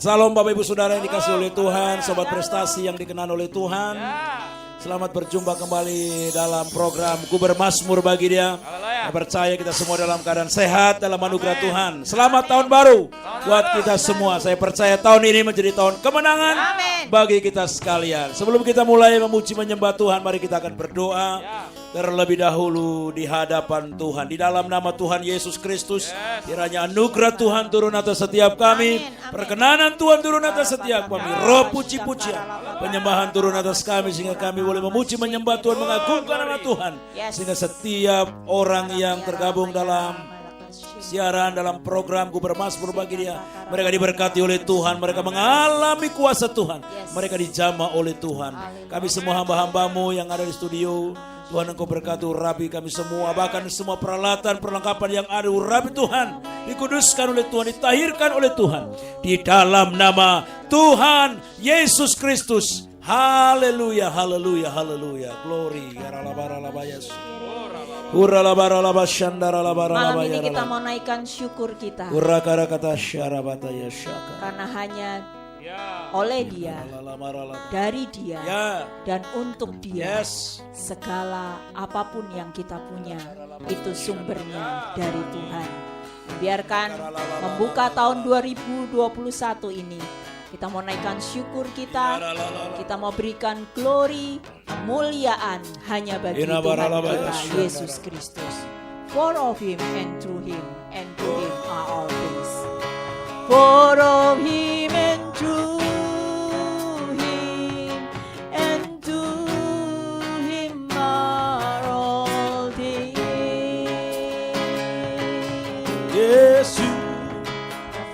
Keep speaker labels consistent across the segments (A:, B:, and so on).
A: Salam Bapak Ibu Saudara yang dikasih oleh Tuhan, sobat prestasi yang dikenan oleh Tuhan. Selamat berjumpa kembali dalam program Ku Bermasmur bagi Dia. Saya percaya kita semua dalam keadaan sehat dalam anugerah Tuhan. Selamat tahun baru buat kita semua. Saya percaya tahun ini menjadi tahun kemenangan bagi kita sekalian. Sebelum kita mulai memuji menyembah Tuhan, mari kita akan berdoa terlebih dahulu di hadapan Tuhan. Di dalam nama Tuhan Yesus Kristus, kiranya anugerah Tuhan turun atas setiap kami. Perkenanan Tuhan turun atas setiap kami. Roh puji-pujian, penyembahan turun atas kami sehingga kami boleh memuji menyembah Tuhan, mengagungkan nama Tuhan. Sehingga setiap orang yang tergabung dalam siaran dalam program Ku Bermasmur bagi Dia, mereka diberkati oleh Tuhan, mereka mengalami kuasa Tuhan, mereka dijamah oleh Tuhan. Kami semua hamba-hambamu yang ada di studio, Tuhan Engkau berkati urapi kami semua, bahkan semua peralatan perlengkapan yang ada urapi Tuhan, dikuduskan oleh Tuhan, ditahirkan oleh Tuhan, di dalam nama Tuhan Yesus Kristus. Haleluya, haleluya, haleluya. Glory.
B: Malam ini kita mau naikkan syukur kita, karena hanya oleh Dia, dari Dia, dan untuk Dia, segala apapun yang kita punya itu sumbernya dari Tuhan. Biarkan membuka tahun 2021 ini, kita mau naikkan syukur kita mau berikan glory, kemuliaan hanya bagi Tuhan kita, Yesus Kristus. For of Him and through Him and to Him are all things. For of Him and through Him and to Him are all things.
A: Yesus.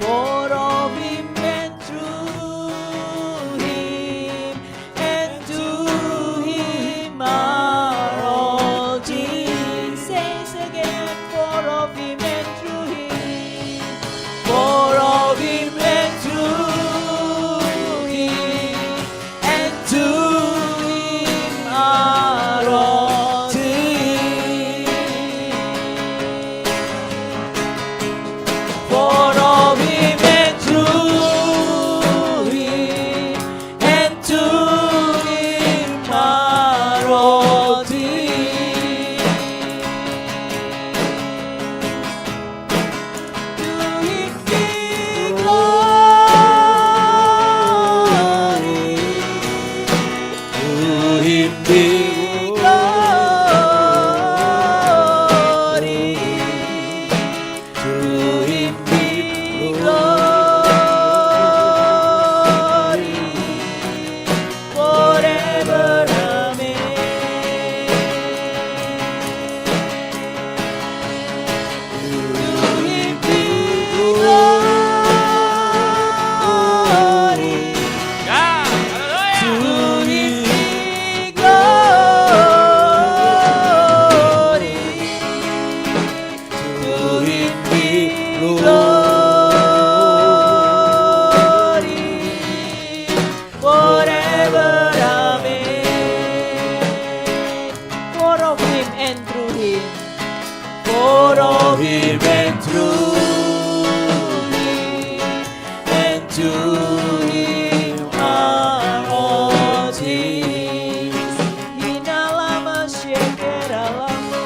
B: For of Him and through Him and to Him are all things. Says again, for of Him and through Him, for of Him and through Him and to Him are all things. For of Him and through Him and to Him are all things. To Him be glory.
A: To Him be
B: Glory. To Him be glory forever. Amen. To Him be glory. To Him be glory. To Him be glory forever. Amen. For of Him and through Him, for of Him and through Him and to Him are all things. Inalama shekeralamo.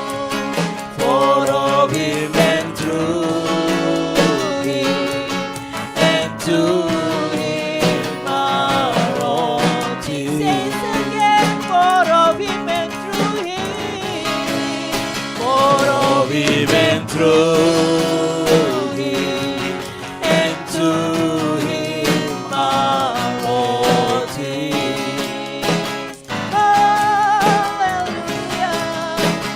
B: For of Him and through Him and to Him are all things. Says again, for of Him and through Him, for of Him and through Him and to Him are all things. Hallelujah.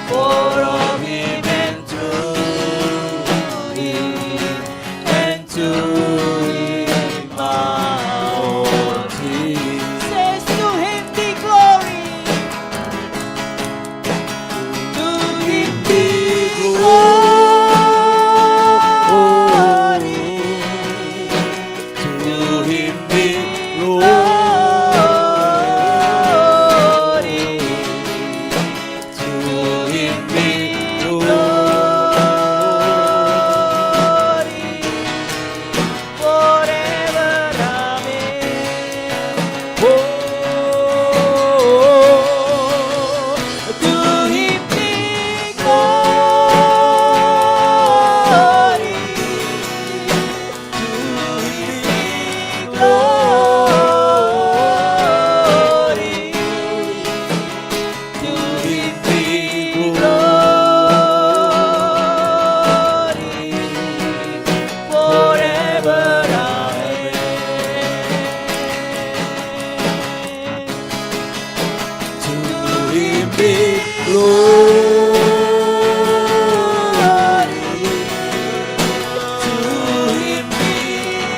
B: For of Him and through Him and to Him are all things. Says to Him be glory. To Him be glory.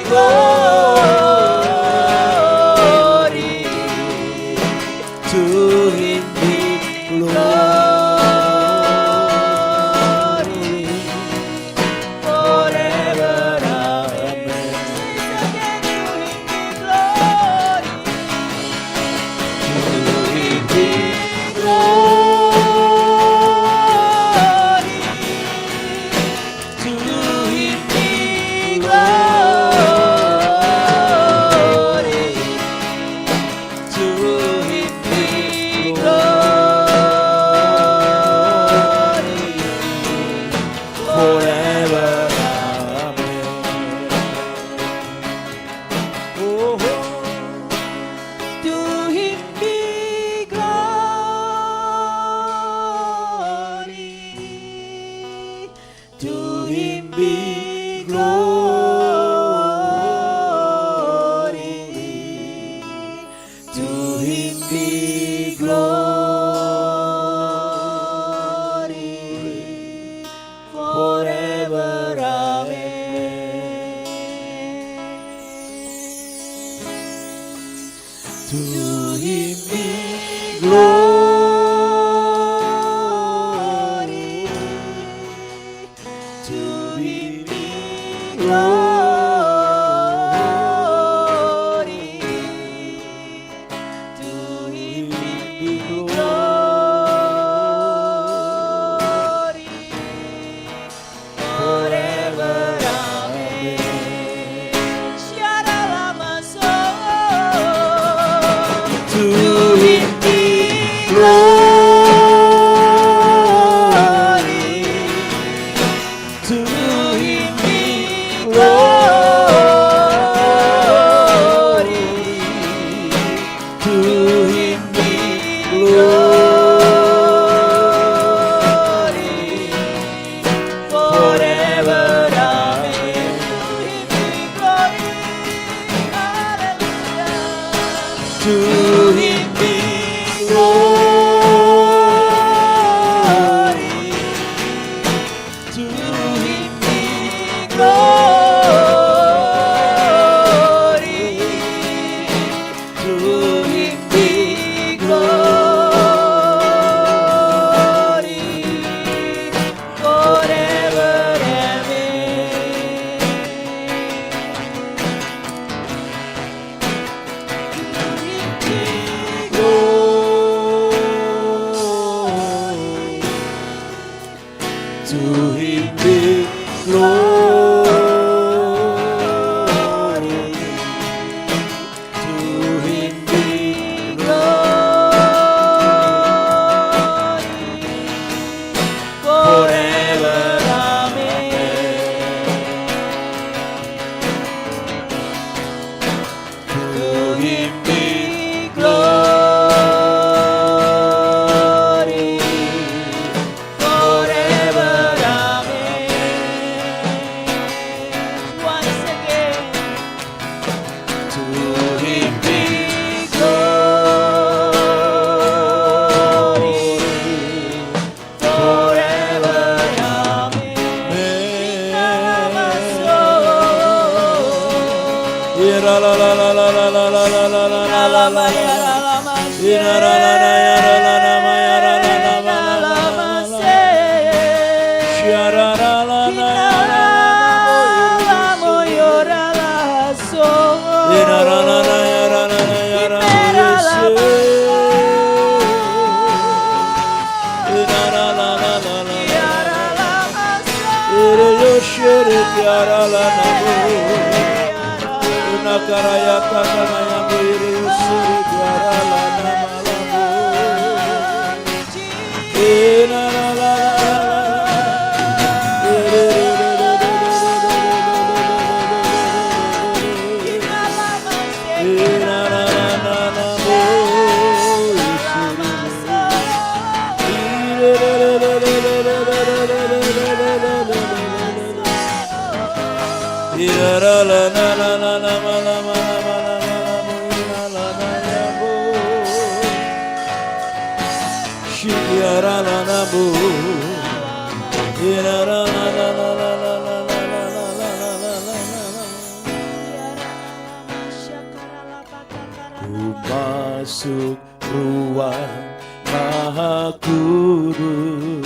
B: glory.
A: To Him be glory forever. Amen. To Him be glory. To Him be glory. To Him be glory forever. Amen. Oh,
B: To Him be glory. To Him be glory. To Him be glory forever. Amen.
A: to Him be glory. To Him be glory.
B: To Him be
A: glory
B: forever. Amen.
A: To Him be glory. To Him be glory. To Him be glory forever. Amen. To Him be glory. To Him be glory. To Him be glory forever. To Him be glory. To Him be glory forever. To Him be glory forever.
B: Once again.
A: To Him be glory forever. Ira la la la la la la la la la la la la la. Ira la la la ya la la la ma ya la la la ma la la la la. Shara la la la ya la la la Ira la la la ya la la la ya la la la. Ira la la la la la la. Ira yo shere ya la la la. Nakaraya takanaya boire usuri tiara la nama lamu. Ina la la masuk ruang Maha Kudus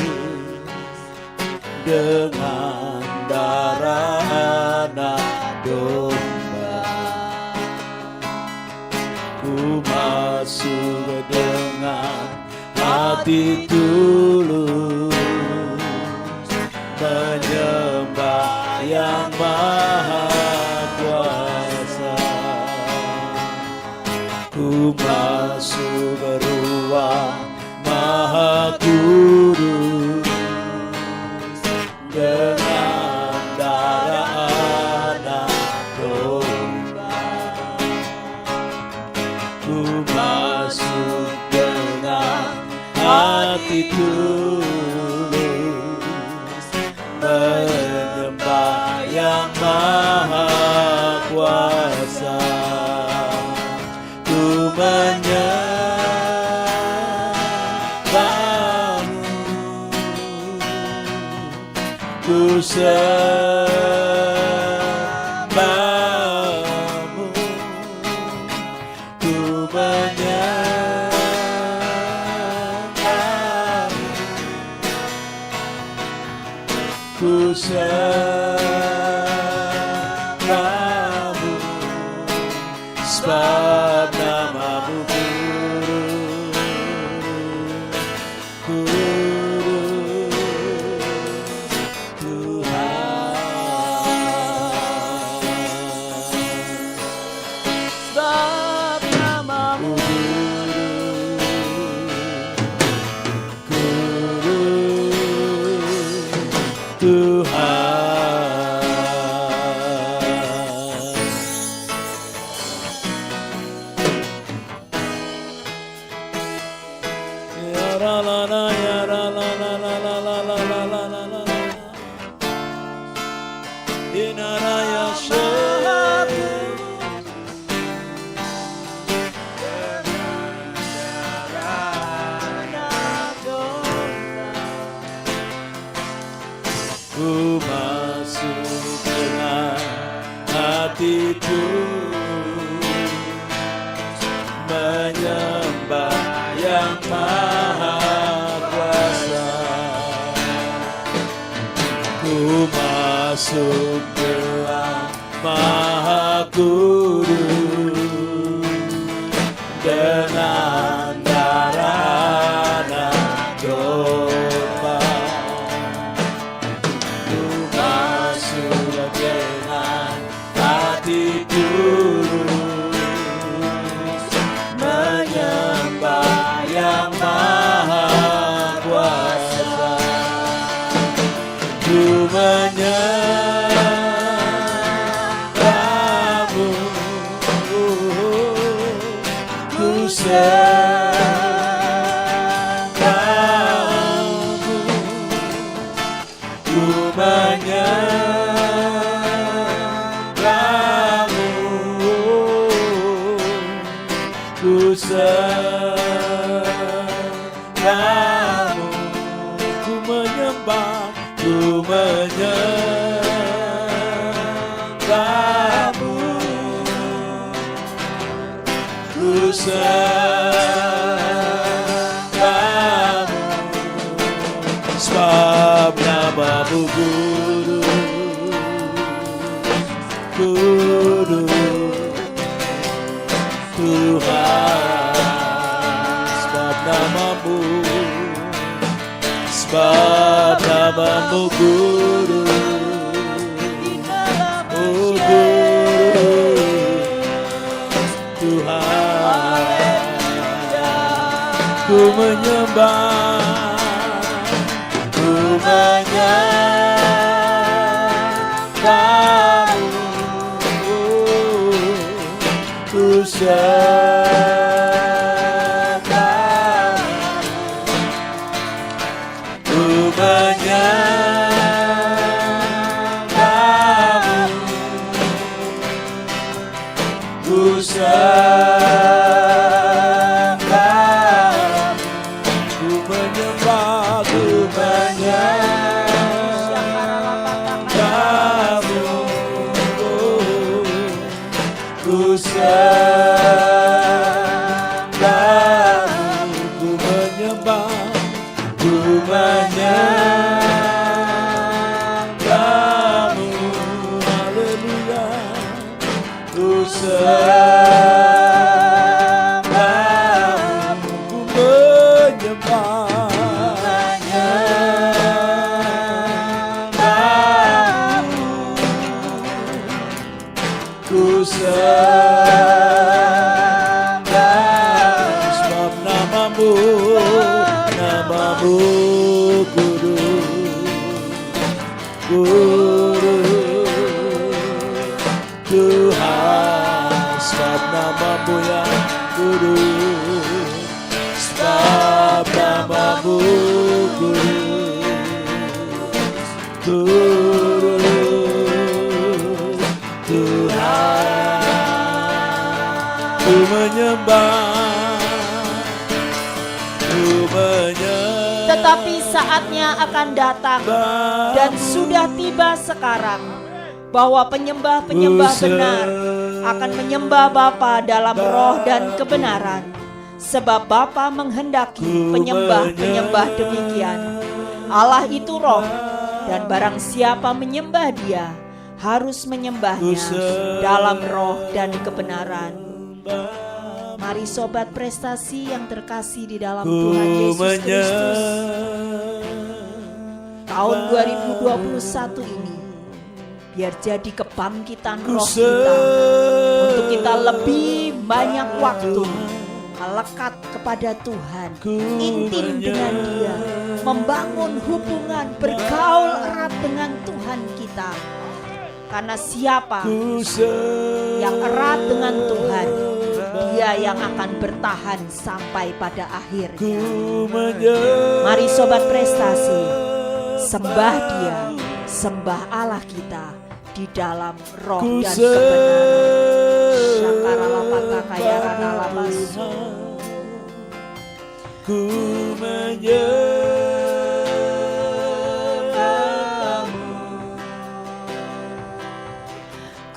A: dengan darah anak domba. Ku masuk dengan hati tulus menyembah yang Maha Kuasa. Ku masuk ke ruang Maha Kudus dengan darah anak domba. Ku masuk dengan hati tulus menyembah yang Maha Kuasa. Ku menyembahmu, ku sembahmu, ku menyembahmu, ku sembahmu, sebab namamu kudus, Tuhan. Sebab namamu kudus, Tuhan. Ku masuk dengan hati tulus menyembah yang Maha Kuasa. Ku masuk dengan Maha Kudus dengan darah anak domba. Ku masuk dengan hati tulus menyembah yang Maha Kuasa. Ku menyembahmu, ku sembahmu, ku menyembahmu, ku sembahmu, ku menyembah, ku menyembahmu, ku sembahmu, sebab namamu kudus, kudus, Tuhan. Sebab namamu, sebab namamu kudus, oh kudus, Tuhan. Ku menyembah, ku menyembahmu, ku sembahmu, ku menyembahmu, ku sembahmu, ku menyembah, ku menyembahmu, ku sembahmu, ku sembahmu, ku menyembahmu, ku sembahmu, sebab namamu kudus, Tuhan, sebab namamu yang kudus, sebab namamu kudus, Tuhan, ku menyembah,
B: tetapi saatnya akan datang dan sudah tiba sekarang bahwa penyembah-penyembah benar akan menyembah Bapa dalam roh dan kebenaran, sebab Bapa menghendaki penyembah-penyembah demikian. Allah itu roh, dan barang siapa menyembah Dia harus menyembahnya dalam roh dan kebenaran. Mari sobat prestasi yang terkasih di dalam Tuhan Yesus Kristus, tahun 2021 ini biar jadi kebangkitan roh kita untuk kita lebih banyak waktu melekat kepada Tuhan, intim dengan Dia, membangun hubungan, bergaul erat dengan Tuhan kita. Karena siapa yang erat dengan Tuhan, Dia yang akan bertahan sampai pada akhirnya. Mari sobat prestasi, sembah Dia, sembah Allah kita di dalam roh dan kebenaran. Syakara lapata kaya rana labasu.
A: Ku menyembahmu,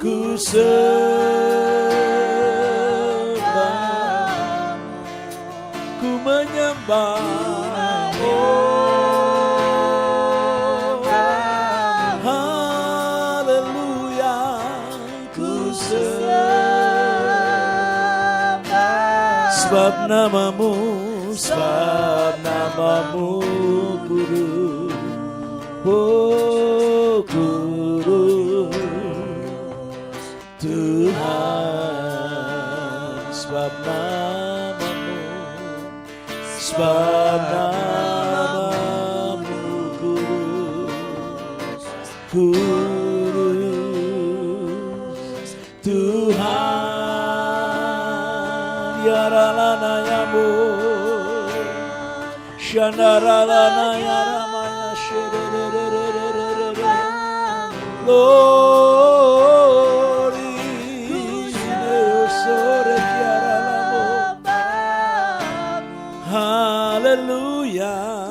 A: ku sembah, ku menyembah, oh haleluya, ku sembah, sebab namamu kudus, oh kudus, Tuhan, sebab namamu kudus, kudus, Tuhan, ya ralana yamu, shandaralana ya ramaya shirerererererere, glory, neosore kiaralamo, hallelujah,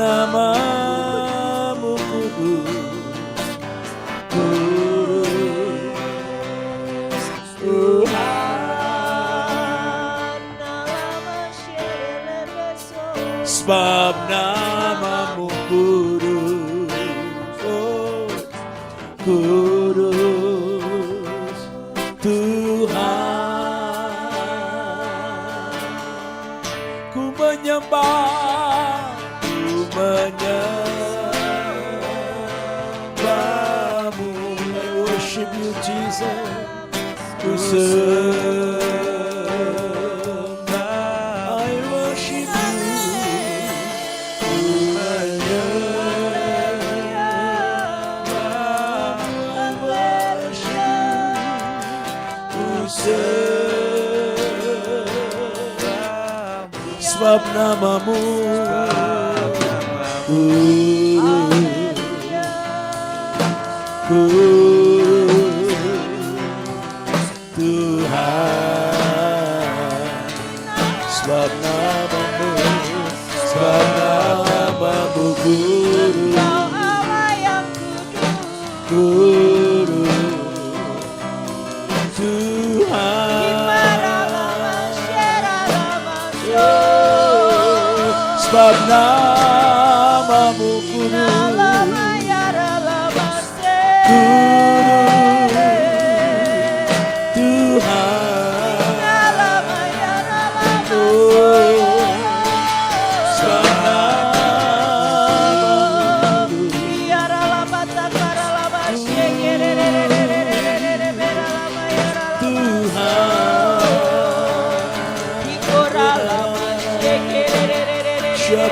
A: namamu kudus, kudus, Tuhan, sebab namamu kudus, oh, kudus, Tuhan, ku menyembah, menyembahmu, I worship you Jesus, ku sembah, I worship you, ku menyembahmu, I worship you, sebab namamu Tuhan, sebab namamu Guru, Guru Tuhan, sebab namamu Guru,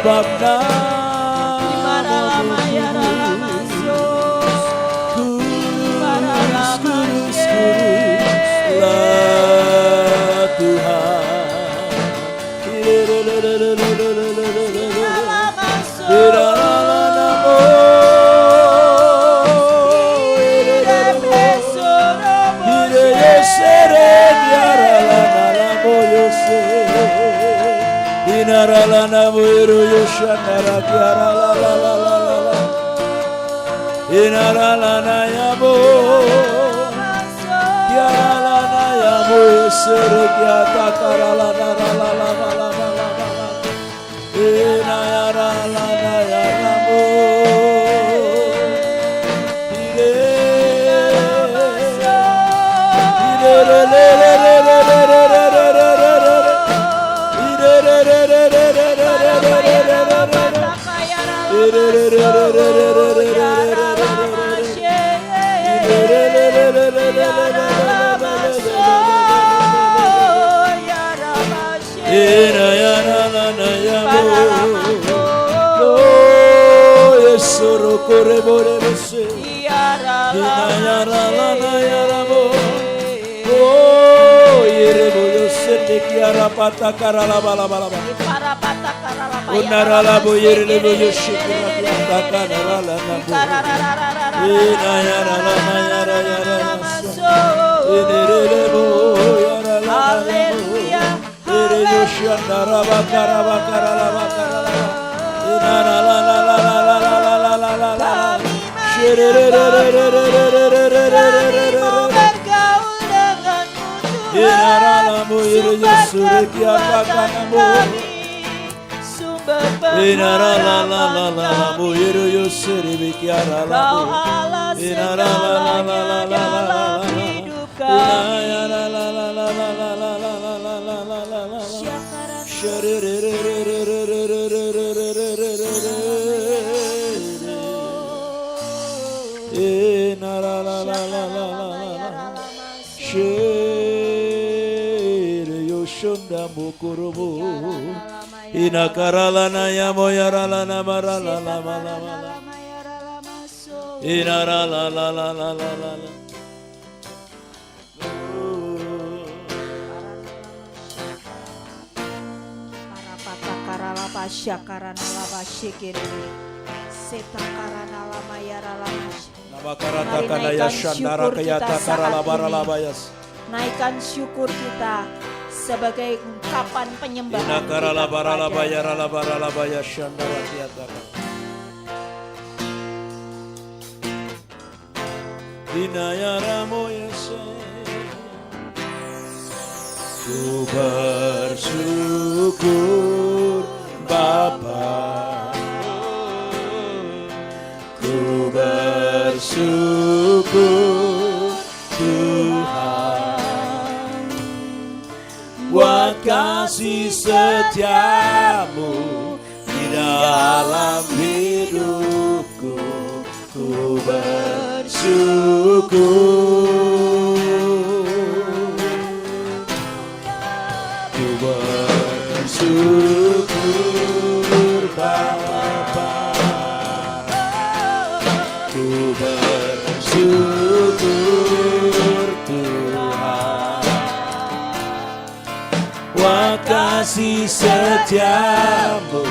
A: sebab Inaralana muiru yoshanara kiara la la la la la la. Inaralana yabo kiara la na yabo yesere kiata kara la la la la la la la la la la. Inayaralana yabo Inakaralana yamoyaralana maralala malala. Inarala la la la la la la.
B: Parapatakarala pasyakarana laba shikiri. Setakarana lama yarala mas.
A: Namakarata ya shandara kayata karala baralabayas.
B: Naikkan syukur kita sebagai ungkapan penyembahan kita
A: kepada Ku bersyukur Bapa, ku bersyukur Tuhan, buat kasih setiamu di dalam hidupku. Ku bersyukur, ku bersyukur Bapa, ku bersyukur Tuhan, kasih setiamu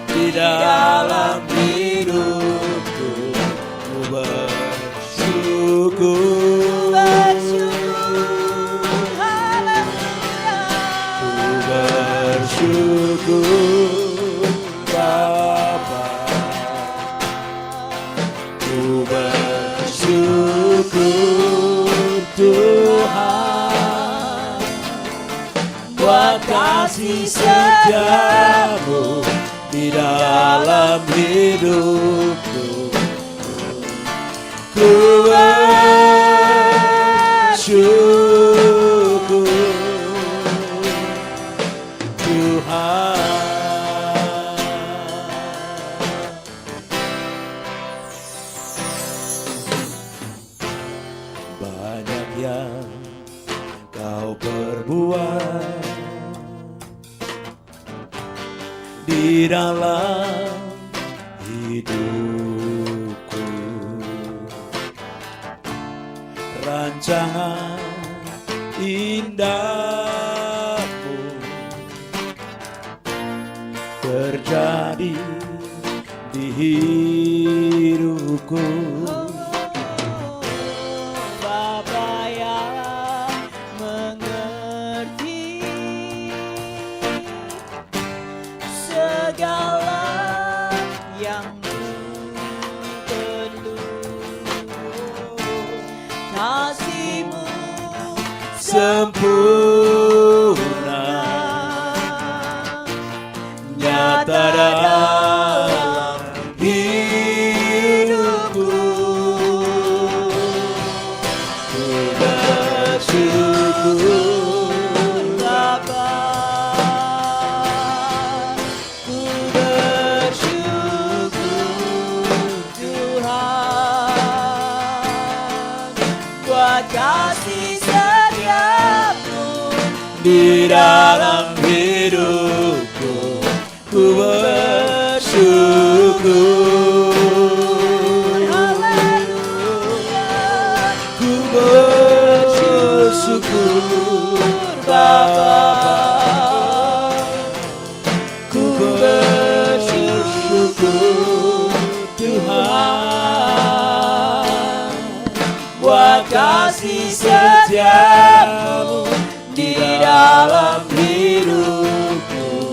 A: di dalam hidupku. Ku bersyukur, ku bersyukur Bapa, ku bersyukur Tuhan buat kasih setiamu di dalam hidupku. Ku bersyukur Tuhan. Banyak yang kau perbuat di dalam hidupku, rancangan indahmu terjadi di hidupku.
B: Bapa yang mengerti segala yang perlu, kasih-Mu
A: Sempurna nyata dalam hidupku. Ku bersyukur Bapa,
B: ku bersyukur Tuhan buat kasih setiamu
A: di dalam hidupku. Ku bersyukur,
B: haleluya,
A: ku bersyukur Bapa, ku bersyukur Tuhan buat kasih setiamu di dalam hidupku.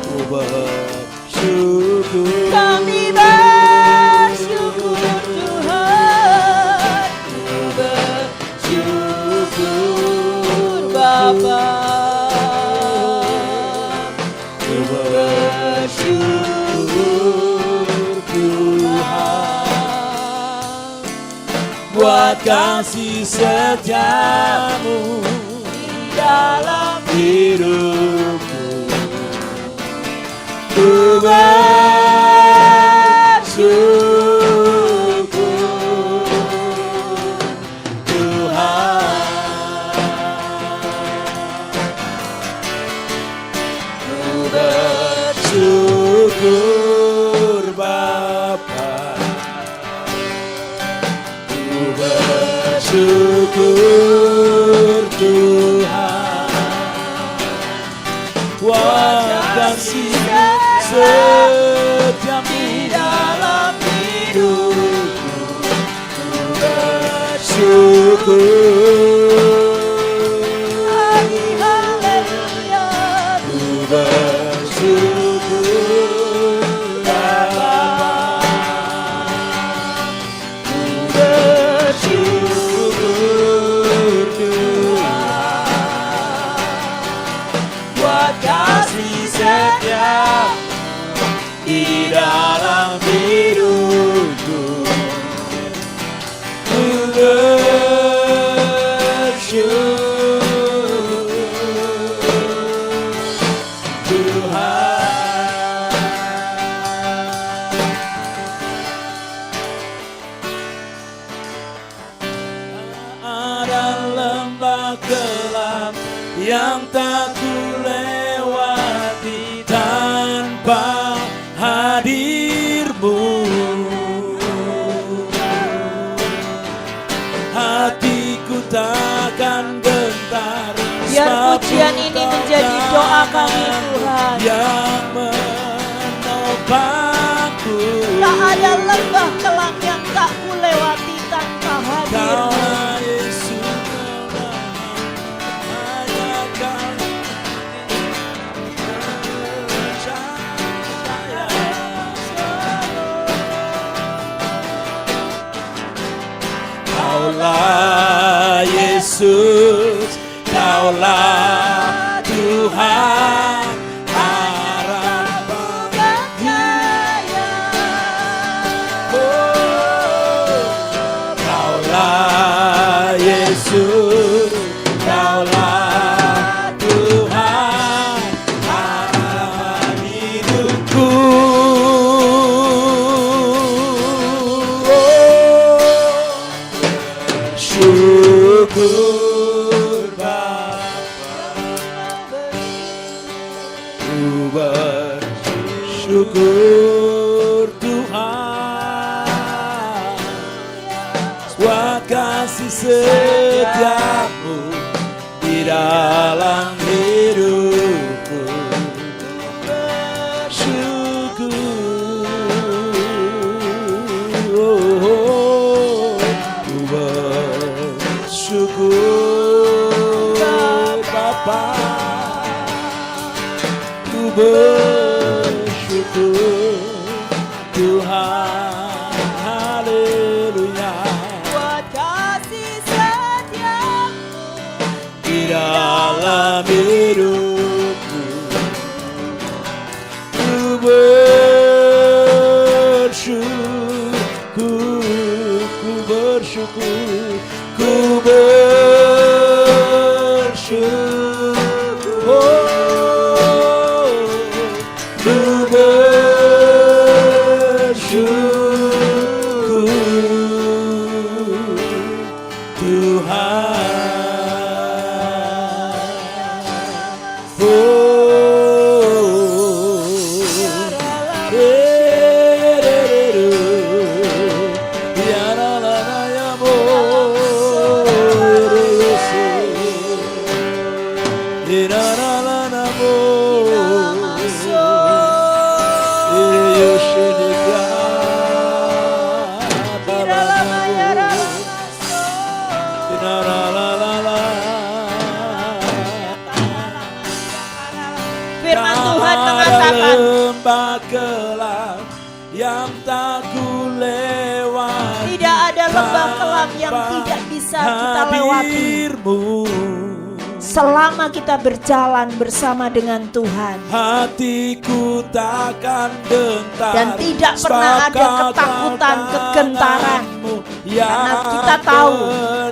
A: Ku bersyukur,
B: kami bersyukur Tuhan,
A: ku bersyukur
B: Bapa,
A: ku bersyukur Tuhan buat kasih setiamu di dalam hidupku. Ku bersyukur Tuhan, ku bersyukur Bapa, ku bersyukur Tuhan buat kasih setiamu di dalam hidupku. Ku bersyukur,
B: haleluya,
A: ku bersyukur Bapa, ku bersyukur Tuhan buat kasih setiamu di dalam hidupku. Ku bersyukur Tuhan. Ada lembah gelap yang tak ku lewati tanpa hadir-Mu. Hatiku takkan gentar.
B: Biar pujian ini menjadi doa kami Tuhan.
A: yang menopangku.
B: Tak ada lembah kelam yang tak kulewati tanpa hadir-Mu.
A: Kaulah Yesus, Kaulah Tuhan, harapan
B: Percaya.
A: Kaulah Yesus, Kaulah Tuhan, harapan hidupku. Syukur Bapa, ku bersyukur Tuhan buat kasih setiamu di dalam hidupku. Syukur Bapa, ku bersyukur Tuhan, haleluya,
B: Buat kasih setiamu
A: di dalam hidupku. Ku bersyukur, ku bersyukur, ku
B: Firman Tuhan mengatakan,
A: lembah kelam yang tak kulewati,
B: tidak ada lembah kelam yang tidak bisa kita lewati selama kita berjalan bersama dengan Tuhan.
A: Hatiku takkan gentar
B: Dan tidak pernah ada ketakutan, kegentaran, karena kita tahu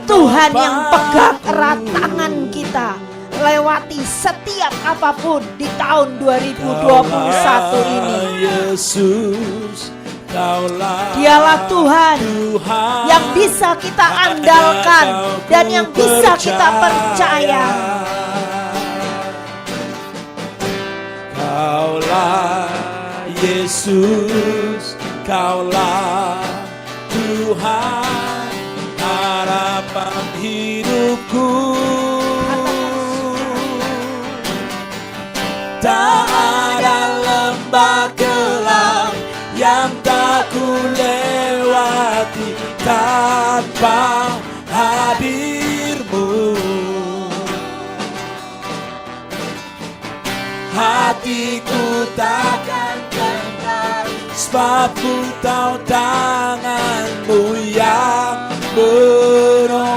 B: Tuhan yang pegang erat tangan kita lewati setiap apapun di tahun 2021 ini.
A: Yesus, Kaulah
B: Dialah Tuhan yang bisa kita andalkan dan yang bisa kita percaya.
A: Kaulah Yesus, Kaulah Tuhan, harapan hidupku. Tak ada lembah kelam yang tak kulewati tanpa hadir-Mu. Hatiku takkan gentar, sebab ku tahu tangan-Mu yang menopangku.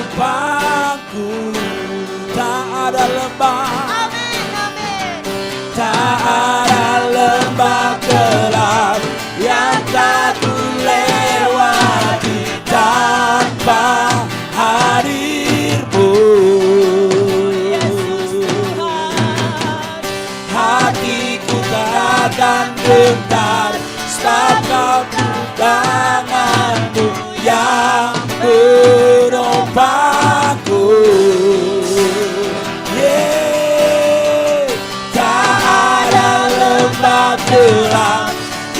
A: Tak ada lembah, tak ada lembah kelam yang tak kulewati tanpa hadir-Mu. Hatiku takkan gentar, sebab Kau tangan-Mu yang menopangku. Kelam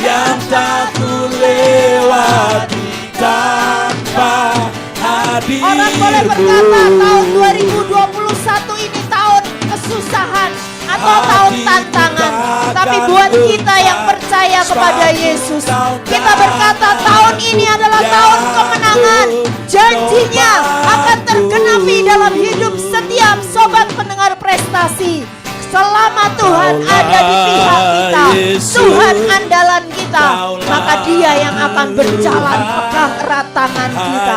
A: yang tak kulewati tanpa hadir-Mu.
B: Orang boleh berkata tahun 2021 ini tahun kesusahan atau tahun tantangan. buat kita yang percaya kepada Yesus. Kita berkata tahun ini adalah tahun kemenangan. Janjinya akan tergenapi dalam hidup setiap sobat pendengar prestasi. Selama Tuhan ada di pihak kita, Tuhan andalan kita, maka Dia yang akan berjalan pegang erat tangan kita.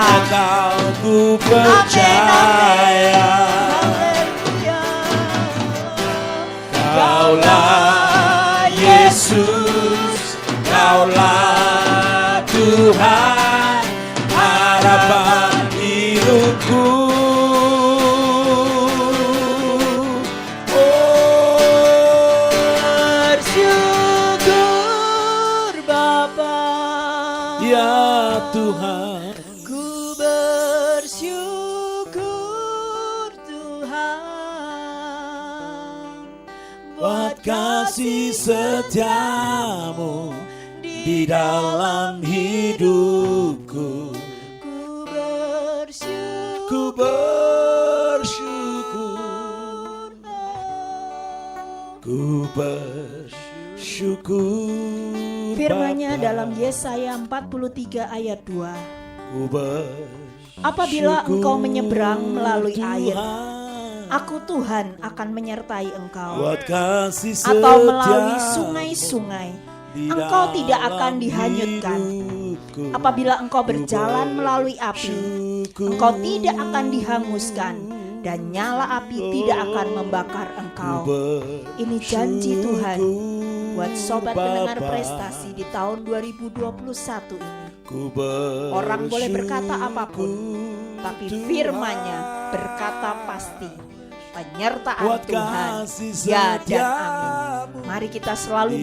A: Kaulah Yesus, Kaulah Tuhan, harapan hidupku.
B: Bersyukur Bapa,
A: ya Tuhan,
B: ku bersyukur Tuhan,
A: buat kasih setiamu di dalam hidupku. Ku bersyukur, ku bersyukur.
B: Firman-Nya
A: Bapa.
B: dalam Yesaya 43 ayat 2.
A: Ku bersyukur,
B: Apabila engkau menyeberang melalui air,
A: Tuhan,
B: Aku Tuhan akan menyertai engkau.
A: buat kasih
B: Atau melalui
A: setiamu
B: sungai-sungai,
A: di
B: engkau tidak
A: dalam
B: akan dihanyutkan.
A: hidupku.
B: Apabila engkau berjalan melalui api, engkau tidak akan dihanguskan, dan nyala api tidak akan membakar engkau. Ini janji Tuhan buat sobat pendengar prestasi di tahun 2021 ini. Orang boleh berkata apapun, tapi firman-Nya berkata pasti. Penyertaan Tuhan, ya dan amin. Mari kita selalu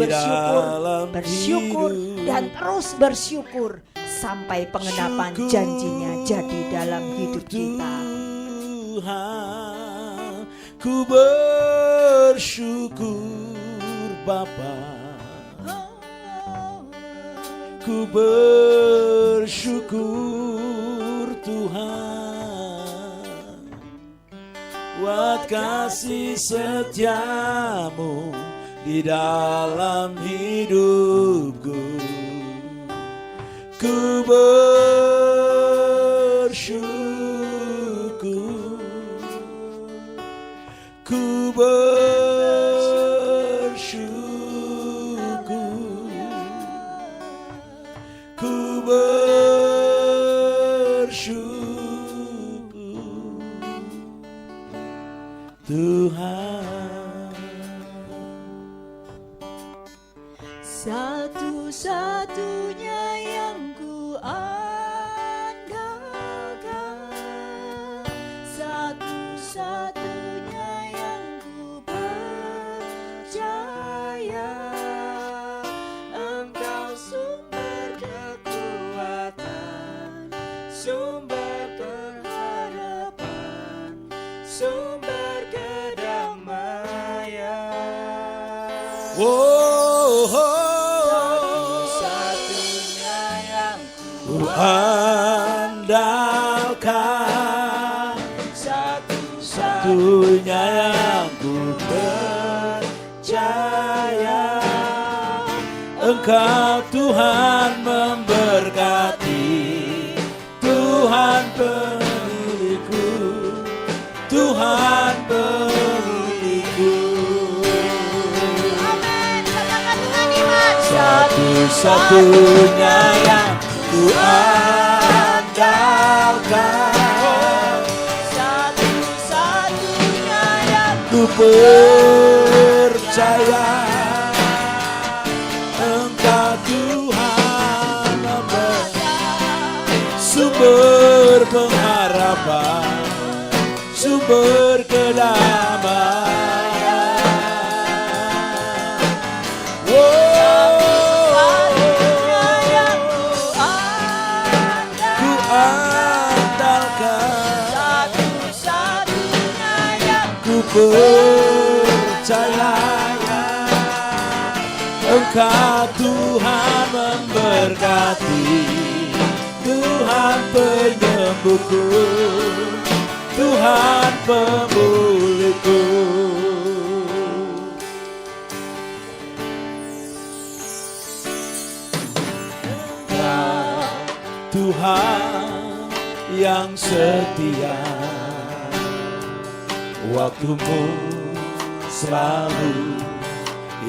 B: bersyukur, dan terus bersyukur sampai pengenapan janjinya jadi dalam hidup kita.
A: Tuhan, ku bersyukur Bapa, ku bersyukur Tuhan, buat kasih setiamu di dalam hidupku. Ku bersyukur, ku bersyukur, ku bersyukur Tuhan.
B: Satu-satunya yang ku andalkan, satu-satunya yang ku percaya, Engkau sumber kekuatan, sumber pengharapan, sumber kedamaian.
A: Ku andalkan, satu-satunya yang ku percaya, Engkau Tuhan memberkati, Tuhan pemilikku, Tuhan pemilikku.
B: Amin. Katakan dengan iman.
A: Satu-satunya yang ku andalkan,
B: satu-satunya yang
A: ku percaya, Engkau Tuhan sumber pengharapan, sumber kedamaian. Percaya Engkau Tuhan memberkati, Tuhan penyembuhku, Tuhan pemulihku. yang setia, waktumu selalu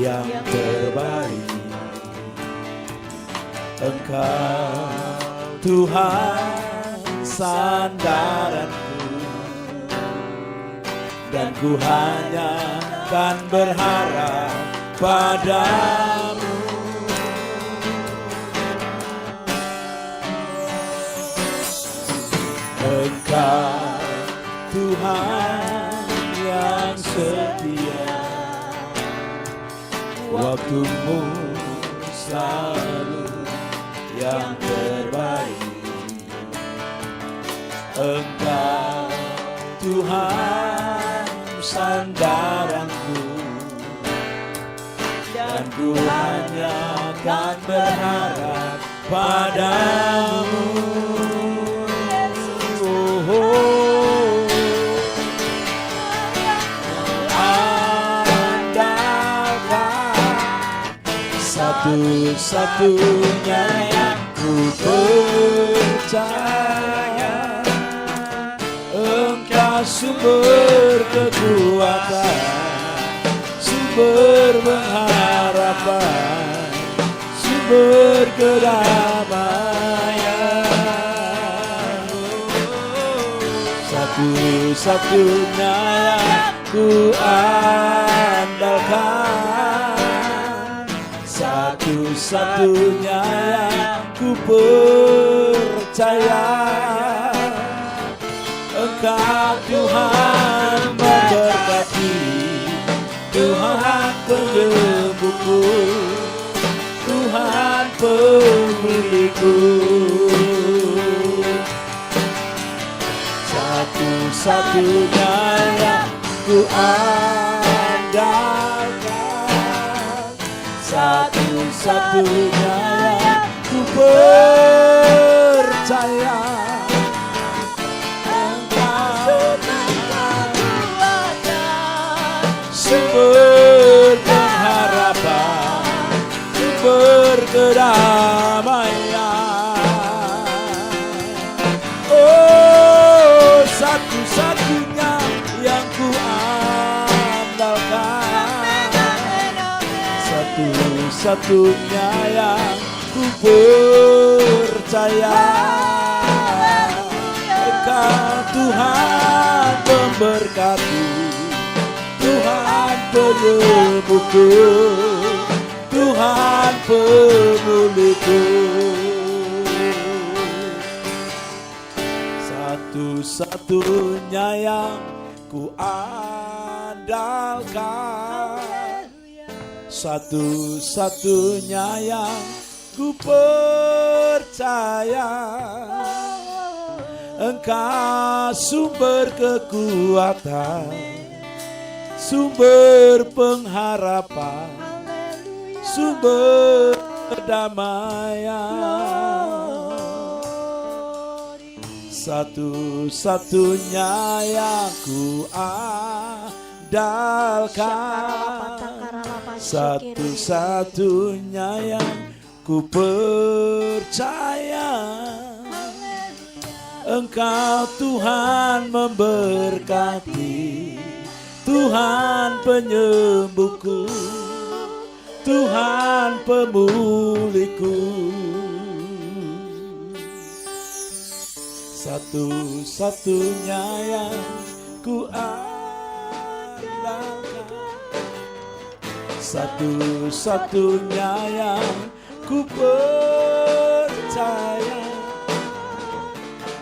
A: yang terbaik. Engkau Tuhan sandaranku, dan ku hanya kan berharap padamu. Engkau Tuhan yang setia, waktumu selalu yang terbaik. Engkau Tuhan sandaranku, dan ku hanya akan berharap padamu. Satu-satunya yang ku percaya, Engkau sumber kekuatan, sumber pengharapan, sumber kedamaian. Satu-satunya yang ku andalkan, satu-satunya yang ku percaya. Engkau Tuhan memberkati, Tuhan penyembuhku, Tuhan pemilikku. Satu-satunya yang ku andalkan, satu-satunya yang ku percaya. Sumber pengharapan, sumber kedamaian. Oh, satu-satunya yang ku andalkan, satu-satunya yang ku percaya. Engkau Tuhan memberkati, Tuhan penyembuhku, Tuhan pemulihku. Satu-satunya yang ku andalkan, satu-satunya yang ku percaya. Engkau sumber kekuatan, sumber pengharapan, sumber kedamaian. Satu-satunya yang ku andalkan, satu-satunya yang ku percaya. Engkau Tuhan memberkati, Tuhan penyembuhku, Tuhan pemulihku. Satu-satunya yang ku andalkan, satu-satunya yang ku percaya.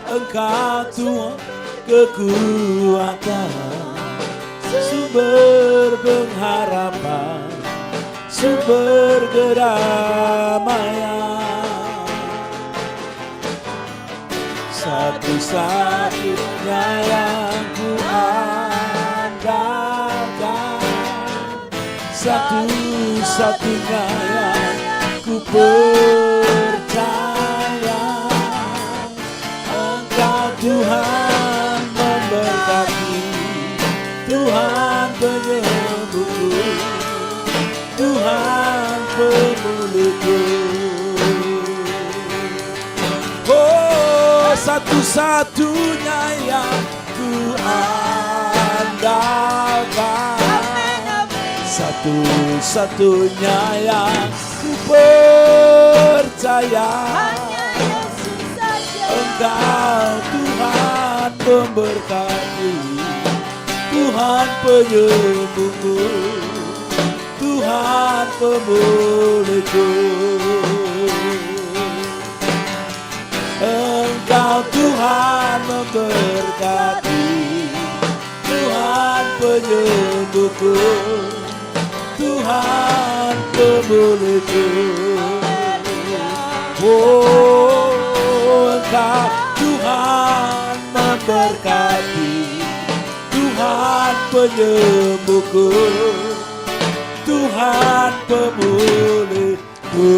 A: Engkau Tuhan kekuatan, sumber pengharapan, sumber kedamaian. Satu-satunya yang ku andalkan, satu-satunya yang ku percaya. Tuhan memberkati, Tuhan penyembuhku, Tuhan pemulihku. Oh, satu-satunya yang ku andalkan, satu-satunya yang ku percaya. Engkau Tuhan memberkati, Tuhan penyembuhku, Tuhan pemulihku. Engkau Tuhan memberkati, Tuhan penyembuhku, Tuhan pemulihku. Oh, Engkau Tuhan memberkati, Tuhan penyembuhku, Tuhan pemulihku.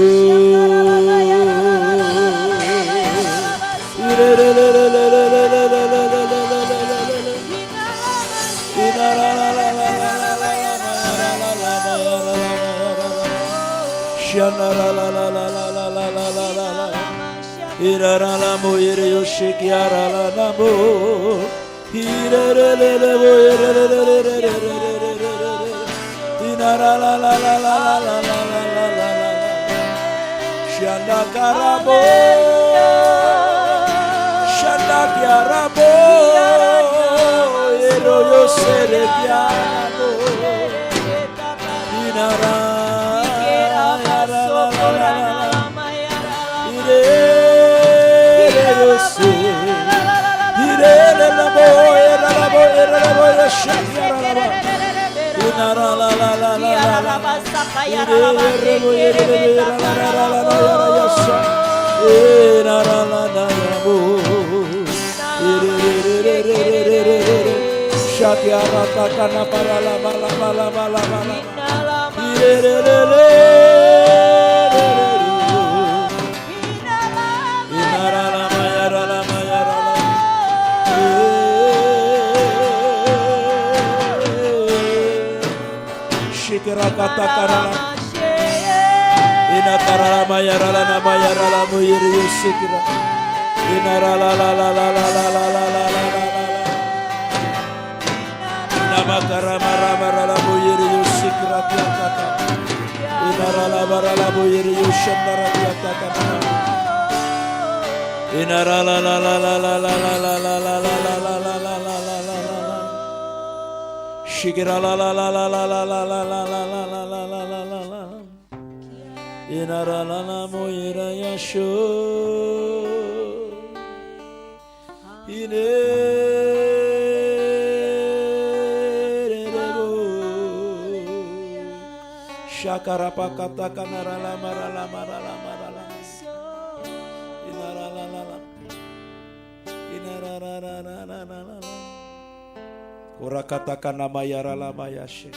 A: Katakan nama Yaralamayashe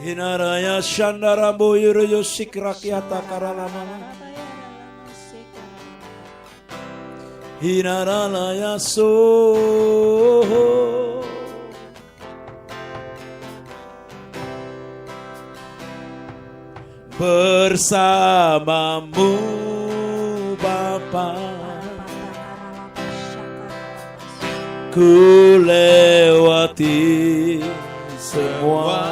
A: Hinaraya Shandara Boyuru Sikrakyata Karalama Hinaralaya So bersamamu Bapa, ku lewati semua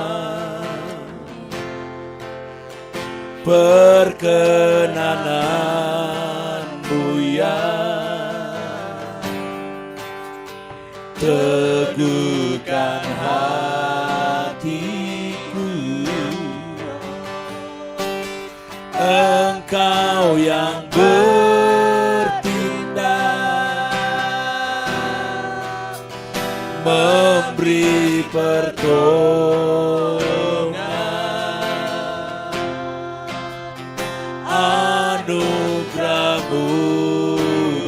A: perkenananmu ya, teguhkan hatiku, Engkau yang memberi pertolongan, anugerah-Mu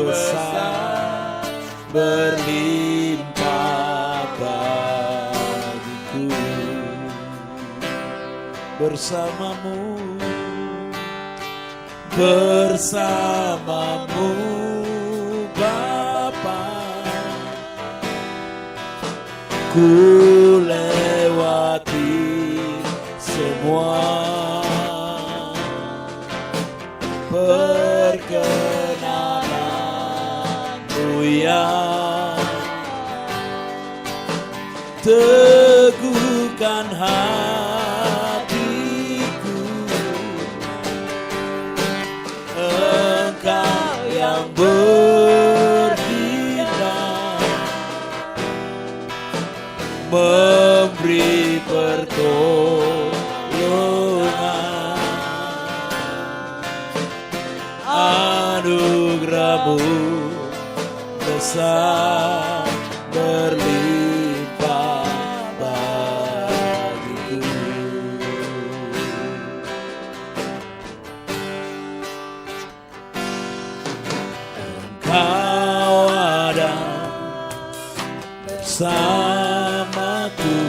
A: besar berlimpah bagiku. Bersamamu Bapa, ku lewati semua perkenananmu goyang, teguhkan hatiku. Engkau yang bertindak, memberi pertolongan. Anugerah-Mu besar berlimpah bagiku. Engkau ada bersamaku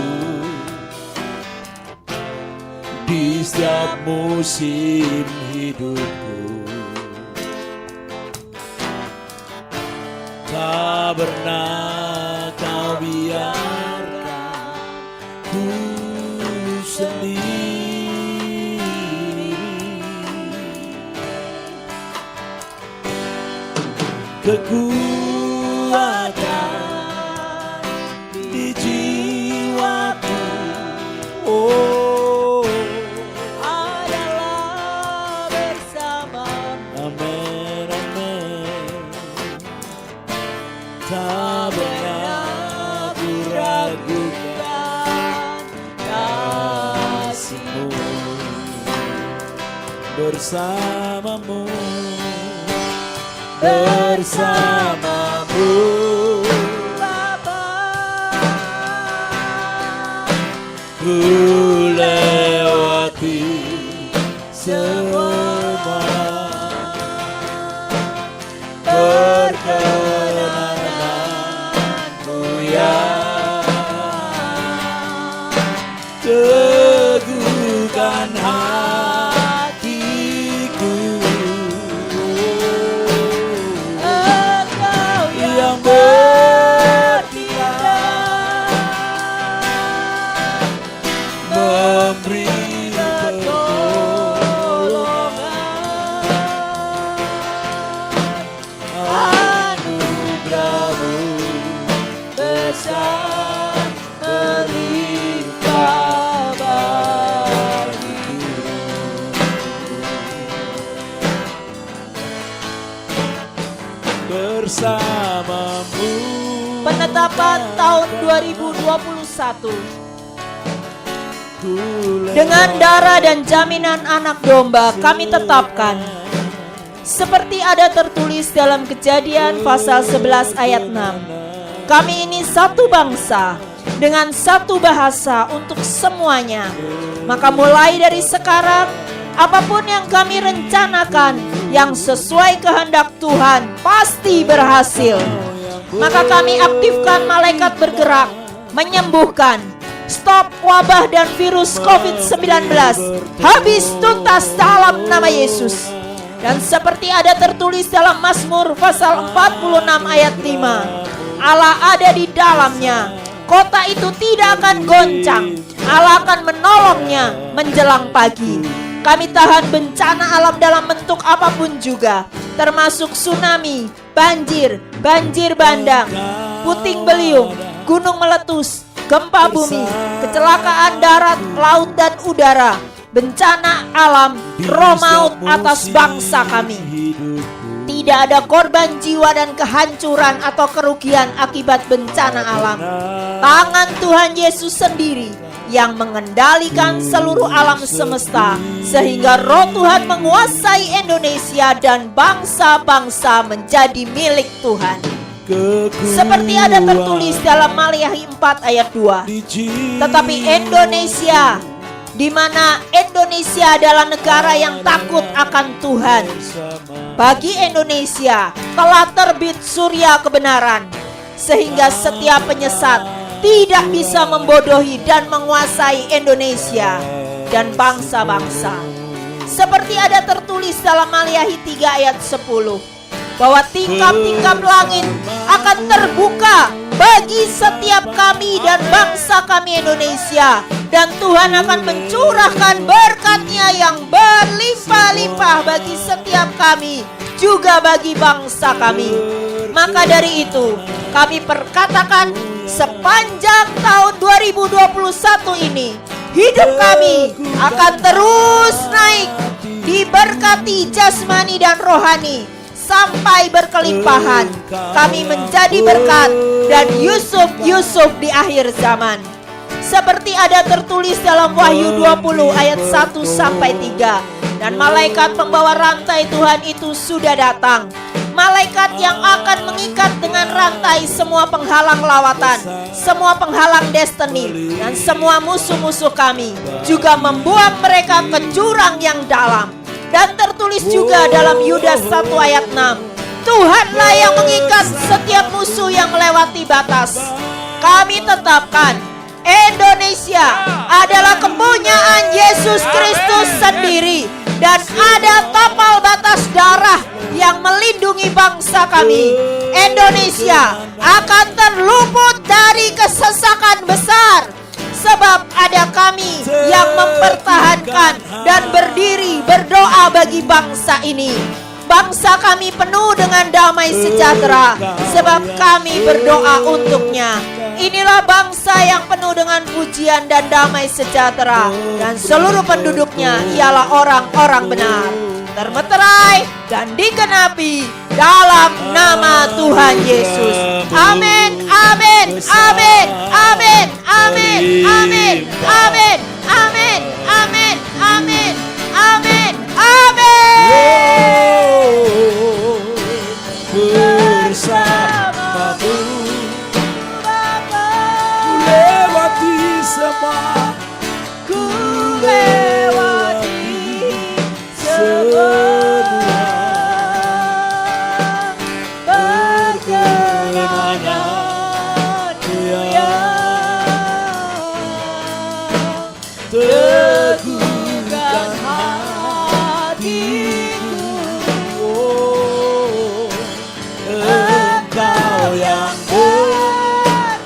A: di setiap musim hidupku. Tak pernah Kau biarkan ku sendiri. Kekuatan di jiwaku, oh,
B: adalah bersama.
A: amin, amin. Tak pernah ku ragukan kasih-Mu bersamamu, bersamamu. Ku lewati semua perkenanmu yang teguhkan hatiku. Engkau yang bertindak, memberi pertolongan. Anugerah-Mu besar berlimpah bagiku. Bersamamu.
B: Penetapan tahun 2021. Dengan darah dan jaminan anak domba kami tetapkan, seperti ada tertulis dalam Kejadian pasal 11 ayat 6. Kami ini satu bangsa dengan satu bahasa untuk semuanya. Maka mulai dari sekarang, apapun yang kami rencanakan yang sesuai kehendak Tuhan pasti berhasil. Maka kami aktifkan malaikat bergerak, menyembuhkan, stop wabah dan virus COVID-19, habis tuntas dalam nama Yesus. Dan seperti ada tertulis dalam Mazmur pasal 46 ayat 5, Allah ada di dalamnya, kota itu tidak akan goncang, Allah akan menolongnya menjelang pagi. Kami tahan bencana alam dalam bentuk apapun juga, termasuk tsunami, banjir, banjir bandang, puting beliung, gunung meletus, gempa bumi, kecelakaan darat, laut dan udara, bencana alam, roh maut atas bangsa kami. Tidak ada korban jiwa dan kehancuran atau kerugian akibat bencana alam. Tangan Tuhan Yesus sendiri yang mengendalikan seluruh alam semesta, sehingga roh Tuhan menguasai Indonesia dan bangsa-bangsa menjadi milik Tuhan. Seperti ada tertulis dalam Maliahi 4 ayat 2. Tetapi Indonesia, di mana Indonesia adalah negara yang takut akan Tuhan, bagi Indonesia telah terbit surya kebenaran, sehingga setiap penyesat tidak bisa membodohi dan menguasai Indonesia dan bangsa-bangsa. Seperti ada tertulis dalam Maliahi 3 ayat 10, bahwa tingkap-tingkap langit akan terbuka bagi setiap kami dan bangsa kami Indonesia, dan Tuhan akan mencurahkan berkat-Nya yang berlimpah-limpah bagi setiap kami, juga bagi bangsa kami. Maka dari itu, kami perkatakan sepanjang tahun 2021 ini, hidup kami akan terus naik, diberkati jasmani dan rohani, sampai berkelimpahan. Kami menjadi berkat dan Yusuf di akhir zaman. Seperti ada tertulis dalam Wahyu 20 ayat 1 sampai 3. Dan malaikat pembawa rantai Tuhan itu sudah datang. Malaikat yang akan mengikat dengan rantai semua penghalang lawatan, semua penghalang destiny, dan semua musuh-musuh kami, juga membuang mereka ke jurang yang dalam. Dan tertulis juga dalam Yudas 1 ayat 6, Tuhanlah yang mengikat setiap musuh yang melewati batas. Kami tetapkan Indonesia adalah kepunyaan Yesus Kristus sendiri, dan ada tapal batas darah yang melindungi bangsa kami. Indonesia akan terluput dari kesesakan besar, sebab ada kami yang mempertahankan dan berdiri berdoa bagi bangsa ini. Bangsa kami penuh dengan damai sejahtera, sebab kami berdoa untuknya. Inilah bangsa yang penuh dengan pujian dan damai sejahtera, dan seluruh penduduknya ialah orang-orang benar, termeterai dan digenapi dalam nama Tuhan Yesus. Amin, amin, amin, amin, amin, amin, amin, amin, amin, amin, amin, amin.
A: Bersamamu lewati semua,
B: ku lewati semua perjalanan yang teguhkan hatiku. Engkau yang bertindak,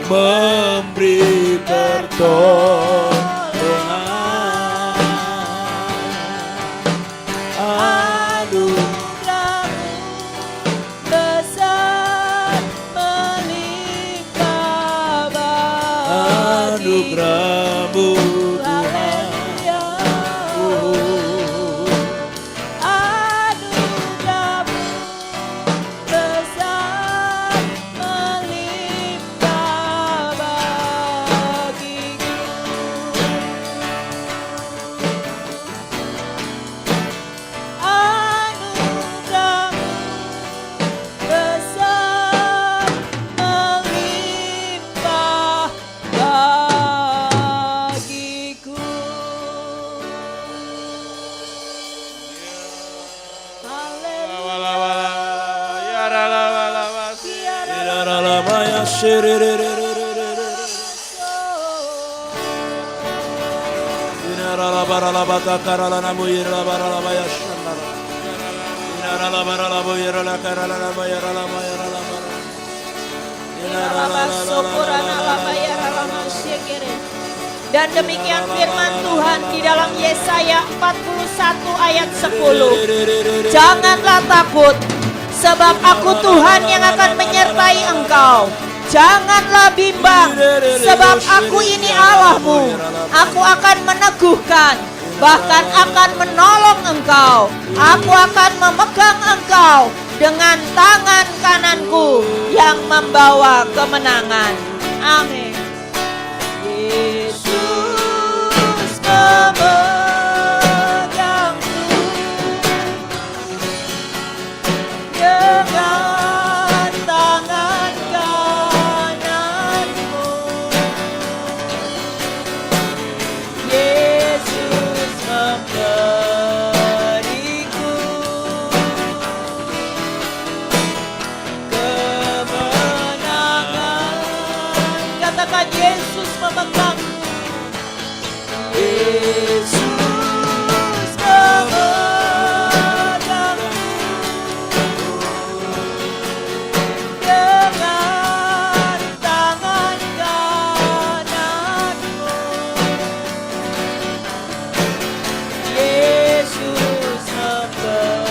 A: memberi pertolongan,
B: anugerah-Mu besar melimpah bagi
A: anugerah-Mu Tuhan.
B: Anugerah-Mu besar melimpah bagiku. Anugerah-Mu besar melimpah bagiku. Dan demikian firman Tuhan di dalam Yesaya 41 ayat 10. Janganlah takut, sebab aku Tuhan yang akan menyertai engkau. Janganlah bimbang, sebab aku ini Allahmu. Aku akan meneguhkan, bahkan akan menolong engkau. Aku akan memegang engkau dengan tangan kananku yang membawa kemenangan. Amin. Yesus memegangku dengan tangan kananmu. Yesus memberiku kemenangan. Katakan Yesus memegang. Yesus memegang dengan tangan kananmu. Yesus memegang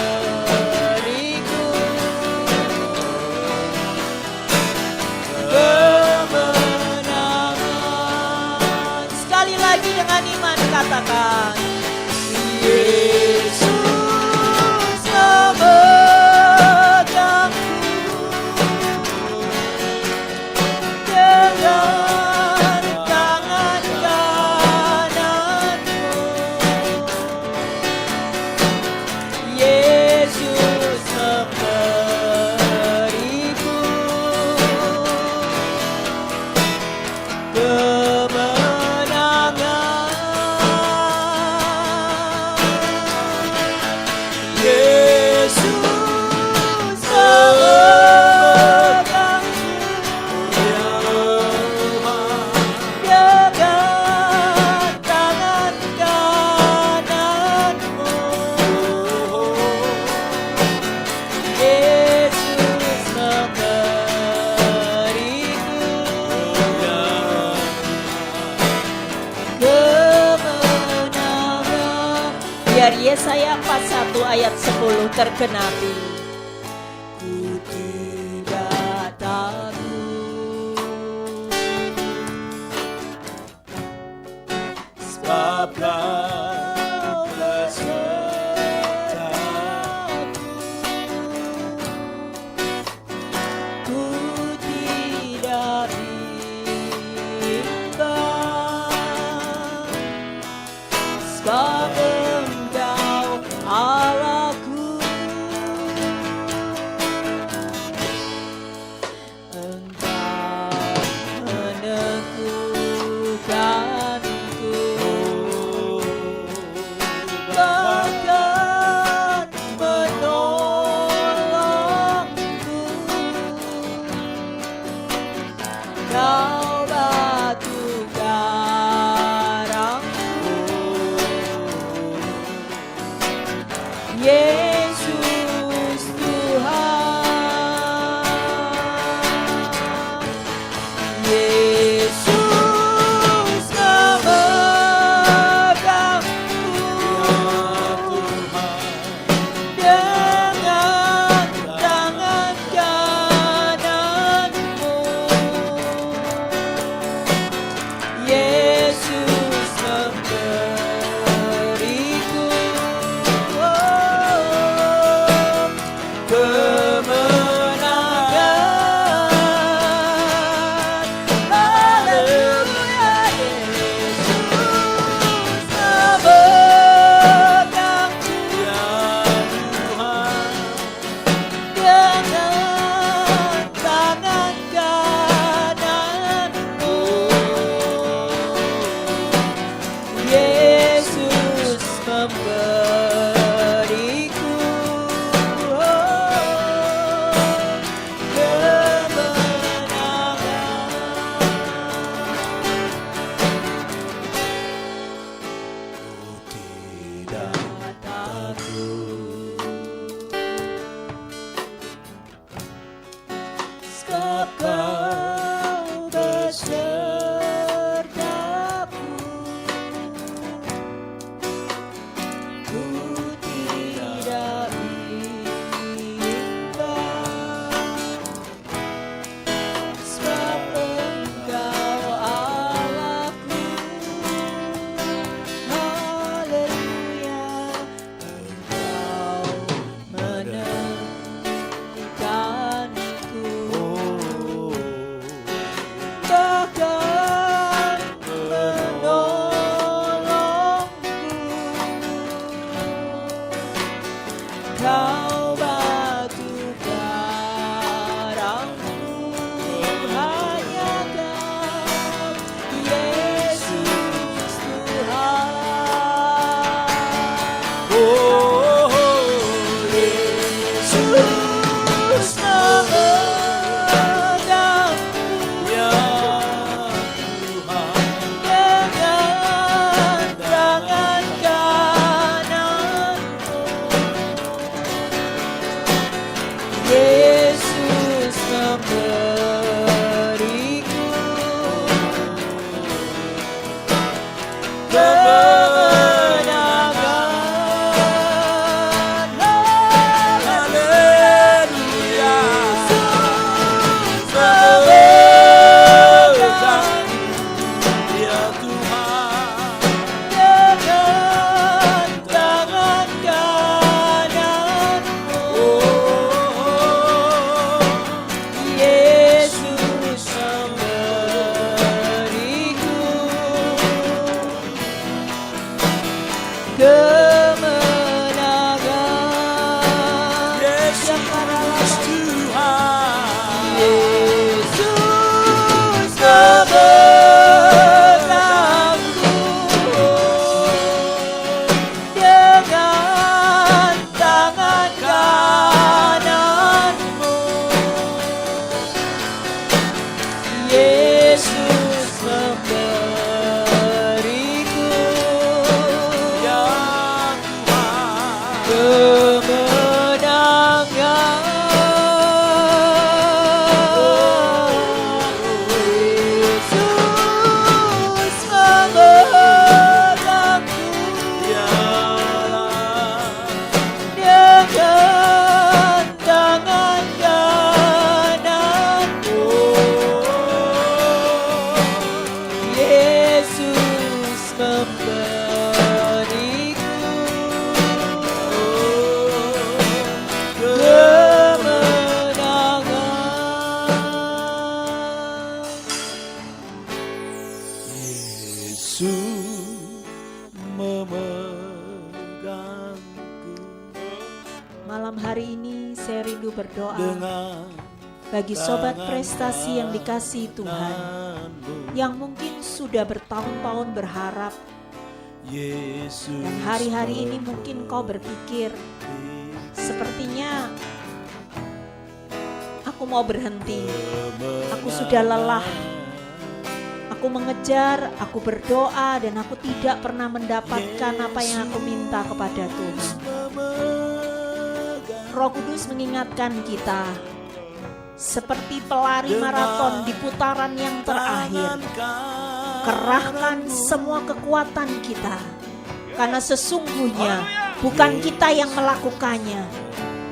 B: pasal 1 ayat 10 tergenapi. Ku tidak takut, sebab Kau besertaku. Ku tidak bimbang, sebab Engkau Allahku. Engkau meneguhkanku, bahkan menolongku. Kau batu karangku, Yesus Tuhan. Yesus memegangku dengan tangan kananmu. Yesus memberiku kemenangan. Haleluya, Yesus memegangku dengan tangan kananmu. Yesus memberiku kemenangan. Sebab Kau besertaku. Ku tidak bimbang, sebab Engkau Allahku. Haleluya, Engkau meneguhkanku, bahkan menolongku. Kau batu karangku, hanya Kau, Yesus Tuhan. Yesus memegangku dengan tangan kananmu. Yesus memberiku kemenangan. Haleluya, Yesus memegangku
A: Ya Tuhan.
B: dengan tangan kananmu. Yesus memberiku kemenangan.
A: Yesus Tuhan.
B: Yesus memegangku dengan tangan kananmu. Yesus memberiku
A: Ya Tuhan.
B: kemenangan. saya rindu berdoa
A: dengan
B: bagi sobat prestasi yang dikasihi Tuhan, yang mungkin sudah bertahun-tahun berharap,
A: Yesus.
B: dan hari-hari ini mungkin kau berpikir, sepertinya aku mau berhenti, aku sudah lelah, aku mengejar, aku berdoa, dan aku tidak pernah mendapatkan apa yang aku minta kepada Tuhan. Roh Kudus mengingatkan kita, seperti pelari maraton di putaran yang terakhir, kerahkan semua kekuatan kita, karena sesungguhnya bukan kita yang melakukannya,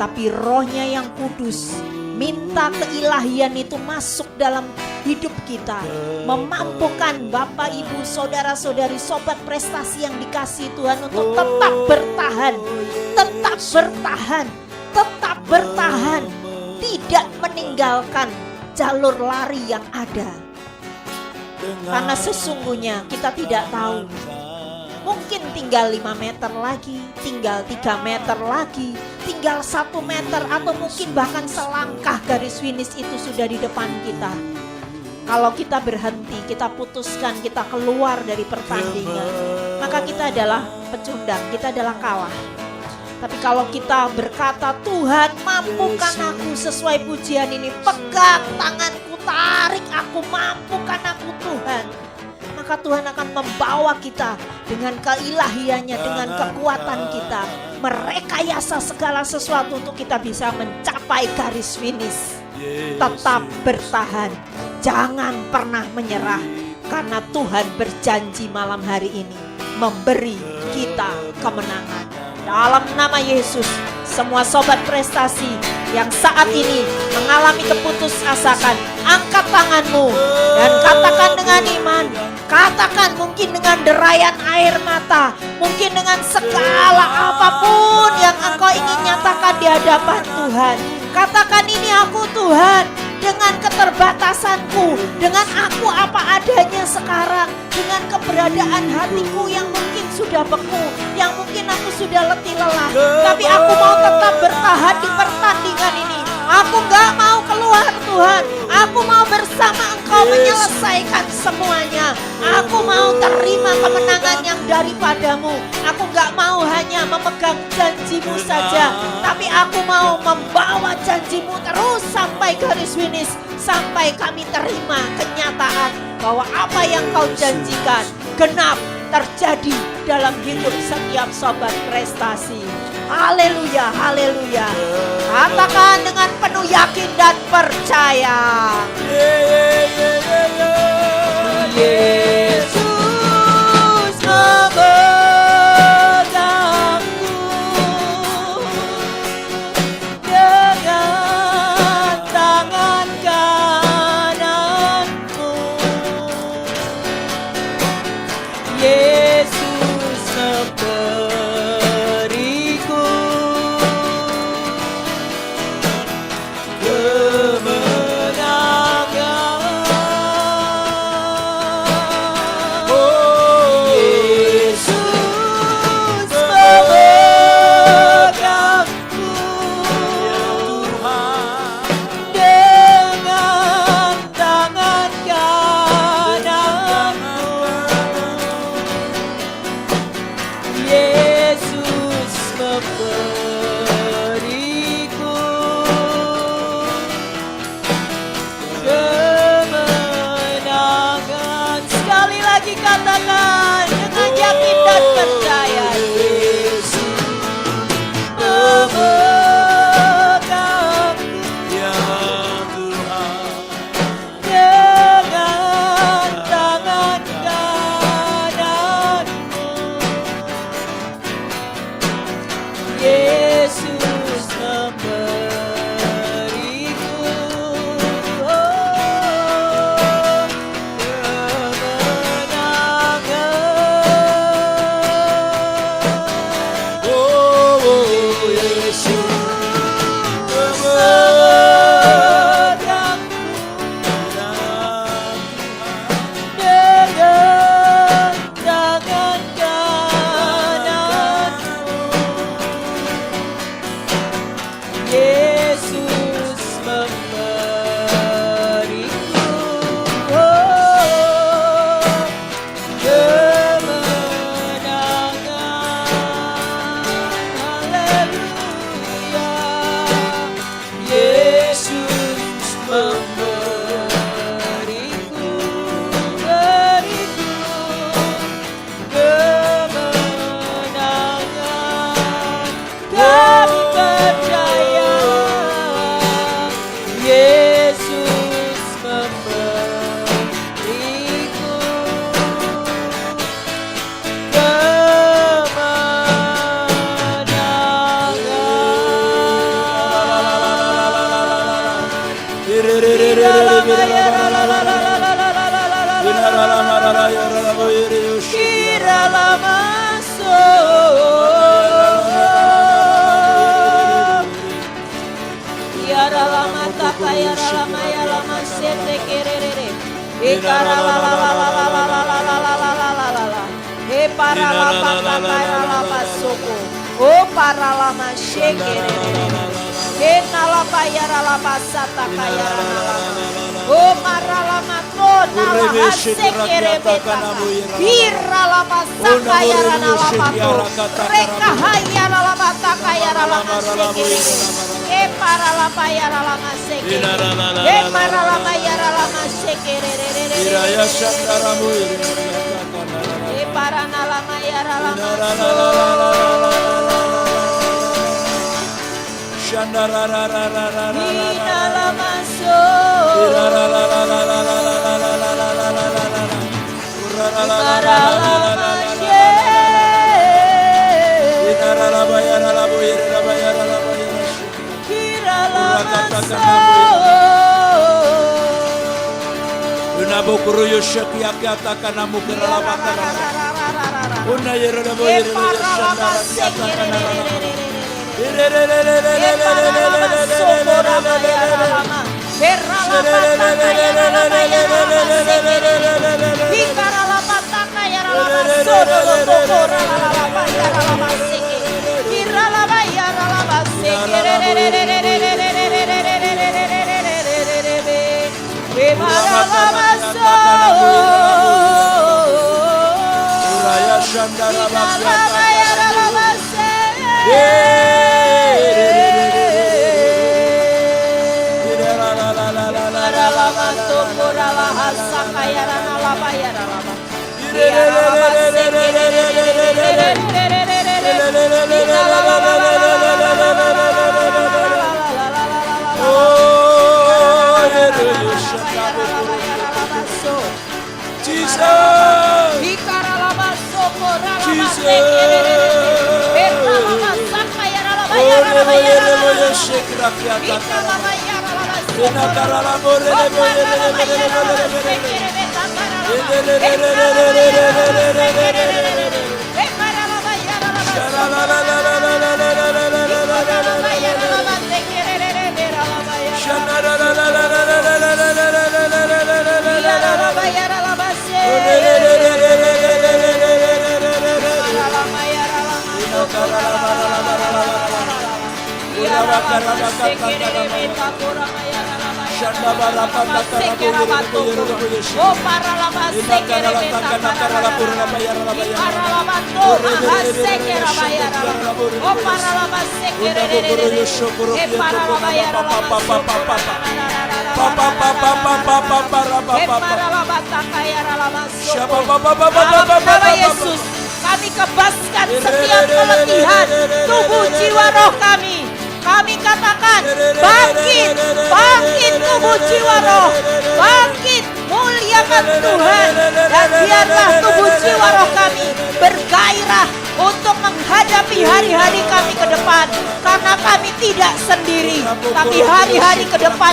B: tapi Roh-Nya yang kudus. Minta keilahian itu masuk dalam hidup kita, memampukan Bapak, Ibu, Saudara-saudari, sobat prestasi yang dikasihi Tuhan untuk tetap bertahan, tetap bertahan, tetap bertahan, tidak meninggalkan jalur lari yang ada. Karena sesungguhnya kita tidak tahu, mungkin tinggal 5 meter lagi, tinggal 3 meter lagi, tinggal 1 meter, atau mungkin bahkan selangkah garis finish itu sudah di depan kita. Kalau kita berhenti, kita putuskan, kita keluar dari pertandingan, maka kita adalah pecundang, kita adalah kalah. Tapi kalau kita berkata, Tuhan mampukan aku sesuai pujian ini, pegang tanganku, tarik aku, mampukan aku Tuhan, maka Tuhan akan membawa kita dengan keilahiannya, dengan kekuatan kita, merekayasa segala sesuatu untuk kita bisa mencapai garis finish. Tetap bertahan, jangan pernah menyerah, karena Tuhan berjanji malam hari ini memberi kita kemenangan. Dalam nama Yesus, semua sobat prestasi yang saat ini mengalami keputusasaan, angkat tanganmu dan katakan dengan iman, katakan mungkin dengan derayan air mata, mungkin dengan segala apapun yang engkau ingin nyatakan di hadapan Tuhan. Katakan, ini aku Tuhan, dengan keterbatasanku, dengan aku apa adanya sekarang, dengan keberadaan hatiku yang mungkin sudah beku, yang mungkin aku sudah letih lelah, tapi aku mau tetap bertahan di pertandingan ini. Aku gak mau keluar Tuhan, aku mau bersama Engkau menyelesaikan semuanya. Aku mau terima kemenangan yang daripadamu. Aku gak mau hanya memegang janjimu saja, tapi aku mau membawa janjimu terus sampai garis finish, sampai kami terima kenyataan bahwa apa yang Kau janjikan genap terjadi dalam hidup setiap sobat prestasi. Haleluya, haleluya. Katakan dengan penuh yakin dan percaya. Yesus memegangku dengan tangan kananku. Yesus memberiku kemenangan. Oh para lama shekere, kenala bayara lama sata kayara lama. Oh para lama tona lama sekere betaka. Hira lama sakayara lama to. Reka hayara lama takayara lama sekere. Para lama yara lama sekere. Para lama yara lama sekere. Para nalama yara lama Yesus, kami kebaskan setiap keletihan tubuh jiwa roh kami. Kami katakan bangkit, bangkit tubuh jiwa roh, bangkit, muliakan Tuhan, dan biarlah tubuh jiwa roh kami bergairah untuk menghadapi hari-hari kami ke depan, karena kami tidak sendiri, tapi hari-hari ke depan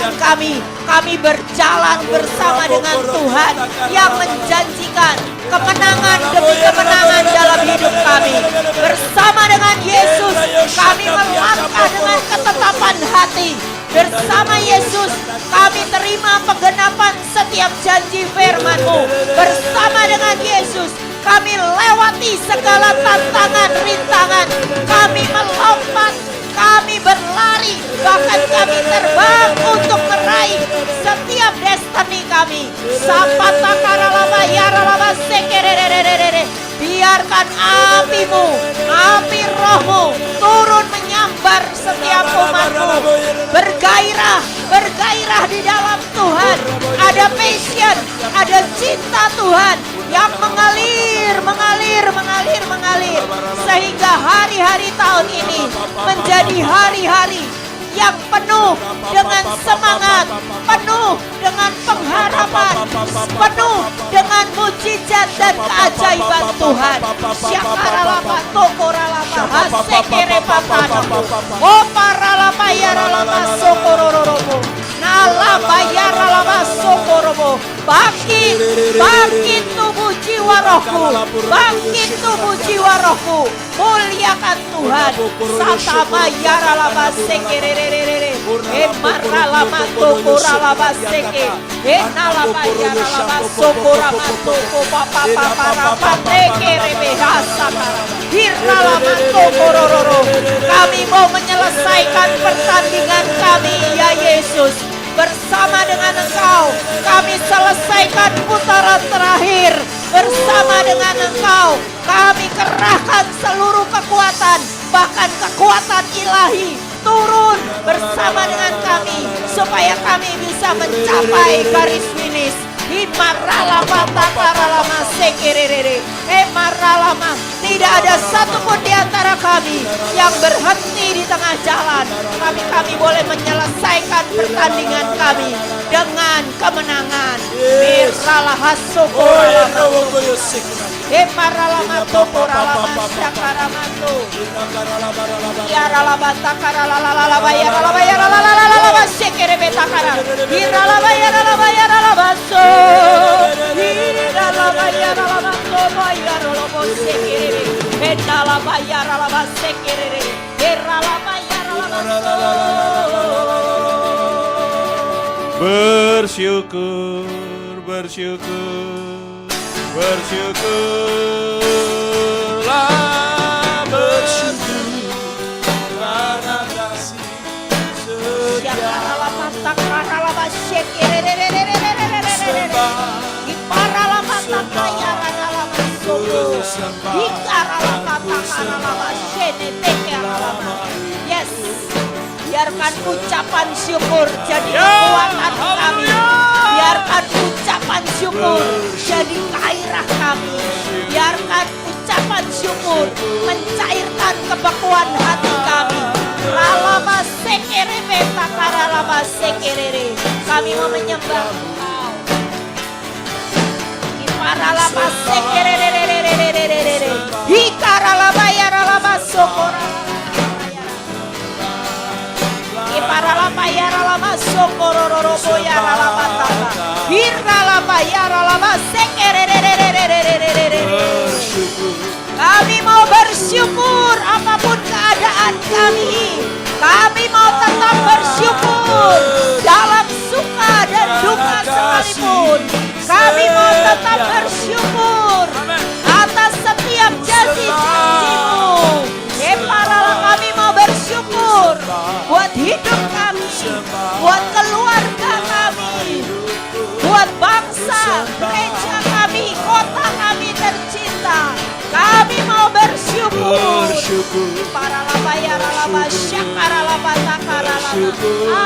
B: kami berjalan bersama dengan Tuhan yang menjanjikan kemenangan demi kemenangan dalam hidup kami. Bersama dengan Yesus kami melangkah dengan ketetapan hati. Bersama Yesus kami terima penggenapan setiap janji firman-Mu. Bersama dengan Yesus kami lewati segala tantangan, rintangan. Kami melompat, kami berlari, bahkan kami terbang untuk meraih setiap destiny kami. Sapata karalama yaralama sekererererere. Biarkan api-Mu, api Roh-Mu turun menyambar setiap umat-Mu. Bergairah, bergairah di dalam Tuhan. Ada passion, ada cinta Tuhan yang mengalir, sehingga hari-hari tahun ini menjadi hari-hari yang penuh dengan semangat, penuh dengan pengharapan, penuh dengan mujizat dan keajaiban Tuhan. Syakaralapa tokoralapa hasekere patanamu. O paralapa yaralapa sokorororomo. Nalapa yaralapa Bangkit, bangkit tubuh jiwa rohku, bangkit tubuh jiwa rohku, muliakan Tuhan. Satama yara laba sekerererere, emarra lama tokora laba seke, enalaba yara laba sokora matoko papa papa rapa tekerebe hasakara, hirra lama tokorororo. Kami mau menyelesaikan pertandingan kami ya Yesus. Bersama dengan Engkau kami selesaikan putaran terakhir. Bersama dengan Engkau kami kerahkan seluruh kekuatan, bahkan kekuatan ilahi turun bersama dengan kami supaya kami bisa mencapai garis finish. Imaralama takaralama sekerere, emaralama. Tidak ada satupun di antara kami yang berhenti di tengah jalan. Kami boleh menyelesaikan pertandingan kami dengan kemenangan. Miralaha sokoralama, emaralama tokoralama syakaramato, yaralaba takaralala yaralaba yaralala sekerebe takara, iralaba yaralaba yaralaba so, iralaba yaralaba so yaralaba sekerebe, enalaba yaralaba sekerebe, iralaba yaralaba so.
C: Bersyukur, bersyukur, bersyukurlah, bersyukur karena kasih
B: Yakaralaba takaralaba sekerebe, iparalaba takaralaba soko, ikaralaba takaralaba senetekeralaba. Yes. Biarkan ucapan syukur jadi kekuatan kami. Biarkan ucapan syukur jadi gairah kami. Biarkan ucapan syukur mencairkan kebekuan hati kami. Ralama sekerebe takaralama sekerere. Kami mau menyembah Engkau. Iparalama sekerere. Hikaralama yaralama sokoralama. Iparalama yaralama sokorororobo yaralama tata, hiralama yaralama sekererererererererere. Kami mau bersyukur apapun keadaan kami. Kami mau tetap bersyukur dalam suka dan duka sekalipun. Kami mau tetap bersyukur atas setiap janji-janji-Mu. Kami mau bersyukur buat hidup kami, buat keluarga kami, buat bangsa, gereja kami, kota kami tercinta. Kami mau bersyukur. Para laba ya laba syakara laba takara laba.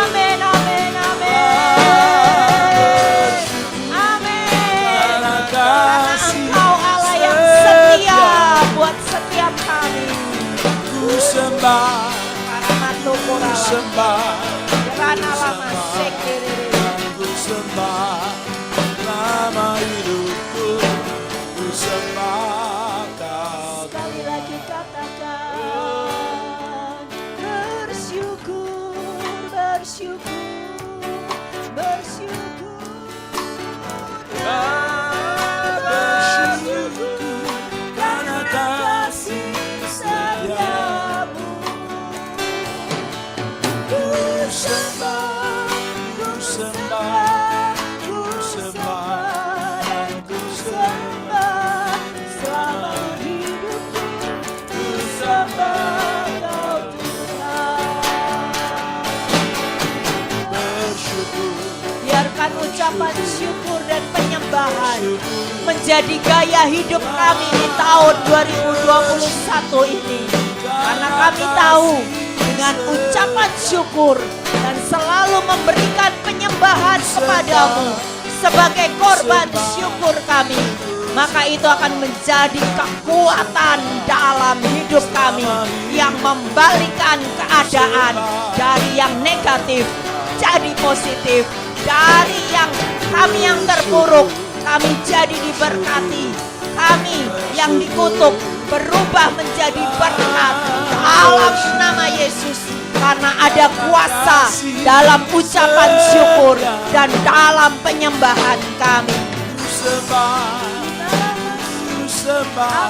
B: Amin amin amin. Amin. Karena Engkau Allah yang setia buat setiap kami.
C: sembah,
B: Paramato
C: ku sembah,
B: Rana lama sekere.
C: ku sembah, lama hidupku, ku sembah Kau.
B: Sekali lagi katakan bersyukur, bersyukur, bersyukur.
C: Bersyukur karena kasih setiamu. Ku sembah, ku sembah, ku sembah, dan ku sembah selama hidupku. Ku sembah Kau Tuhan. Bersyukur,
B: Biarkan ucapan syukur dan penyembahan menjadi gaya hidup kami di tahun 2021 ini. Karena kami tahu dengan ucapan syukur dan selalu memberikan penyembahan kepadamu sebagai korban syukur kami, maka itu akan menjadi kekuatan dalam hidup kami yang membalikan keadaan dari yang negatif jadi positif, dari yang kami yang terpuruk kami jadi diberkati, kami yang dikutuk berubah menjadi berkat dalam nama Yesus. Karena ada kuasa dalam ucapan syukur dan dalam penyembahan kami.
C: Ku sembah, ku sembah,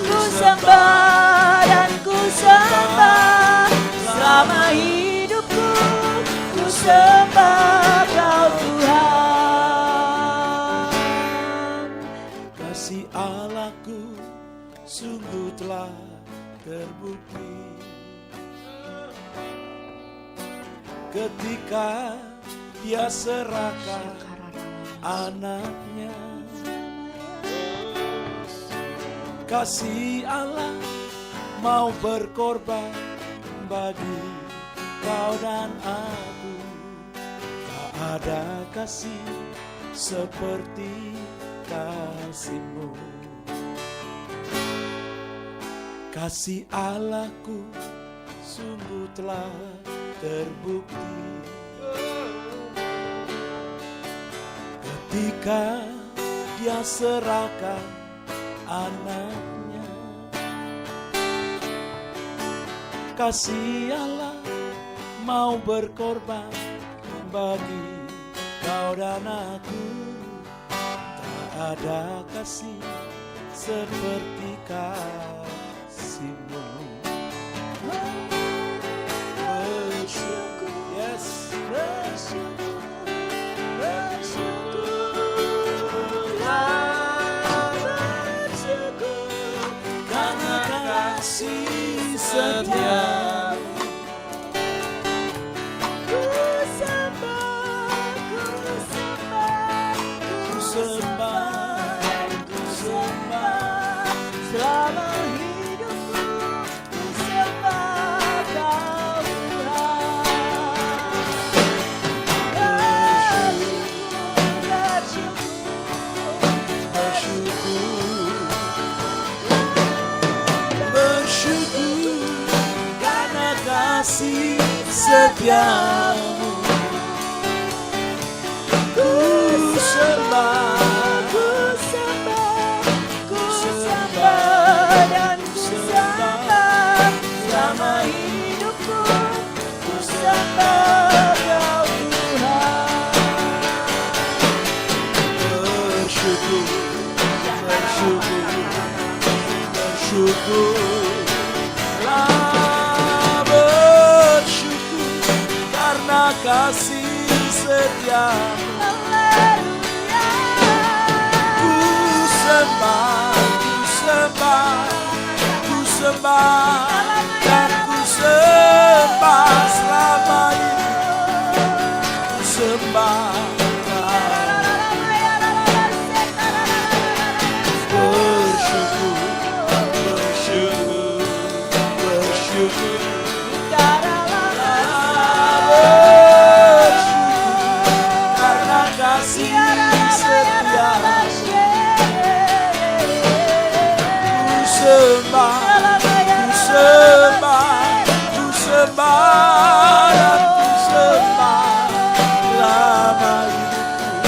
B: Ku sembah dan ku sembah selama hidupku. Ku sembah Kau Tuhan.
C: kasih Allahku sungguh telah terbukti ketika Dia serahkan anaknya. Kasih Allah mau berkorban bagi kau dan aku. Tak ada kasih seperti kasih-Mu. Kasih Allahku sungguh telah terbukti ketika Dia serahkan anaknya. Kasih Allah mau berkorban bagi kau dan aku. Tak ada kasih seperti kasih-Mu. Bersyukur, yes, bersyukur, bersyukur, karena kasih setia. Ku sembah, ku sembah,
B: Selama hidupku ku sembah Kau Tuhan.
C: Bersyukur karena kasih setiamu. Ku sembah,
B: Ku sembah dan ku sembah selama hidupku. Ku sembah Kau Tuhan.
C: bersyukur, bersyukur, bersyukur. Lah bersyukur karena kasih setiamu. Ku sembah, ku sembah, ku sembah, dan ku sembah selama ini. Ku sembah, bersyukur, bersyukur, bersyukur. Karena kasih setiamu. Ku sembah, ku sembah, ku sembah, dan ku sembah lama hidupku.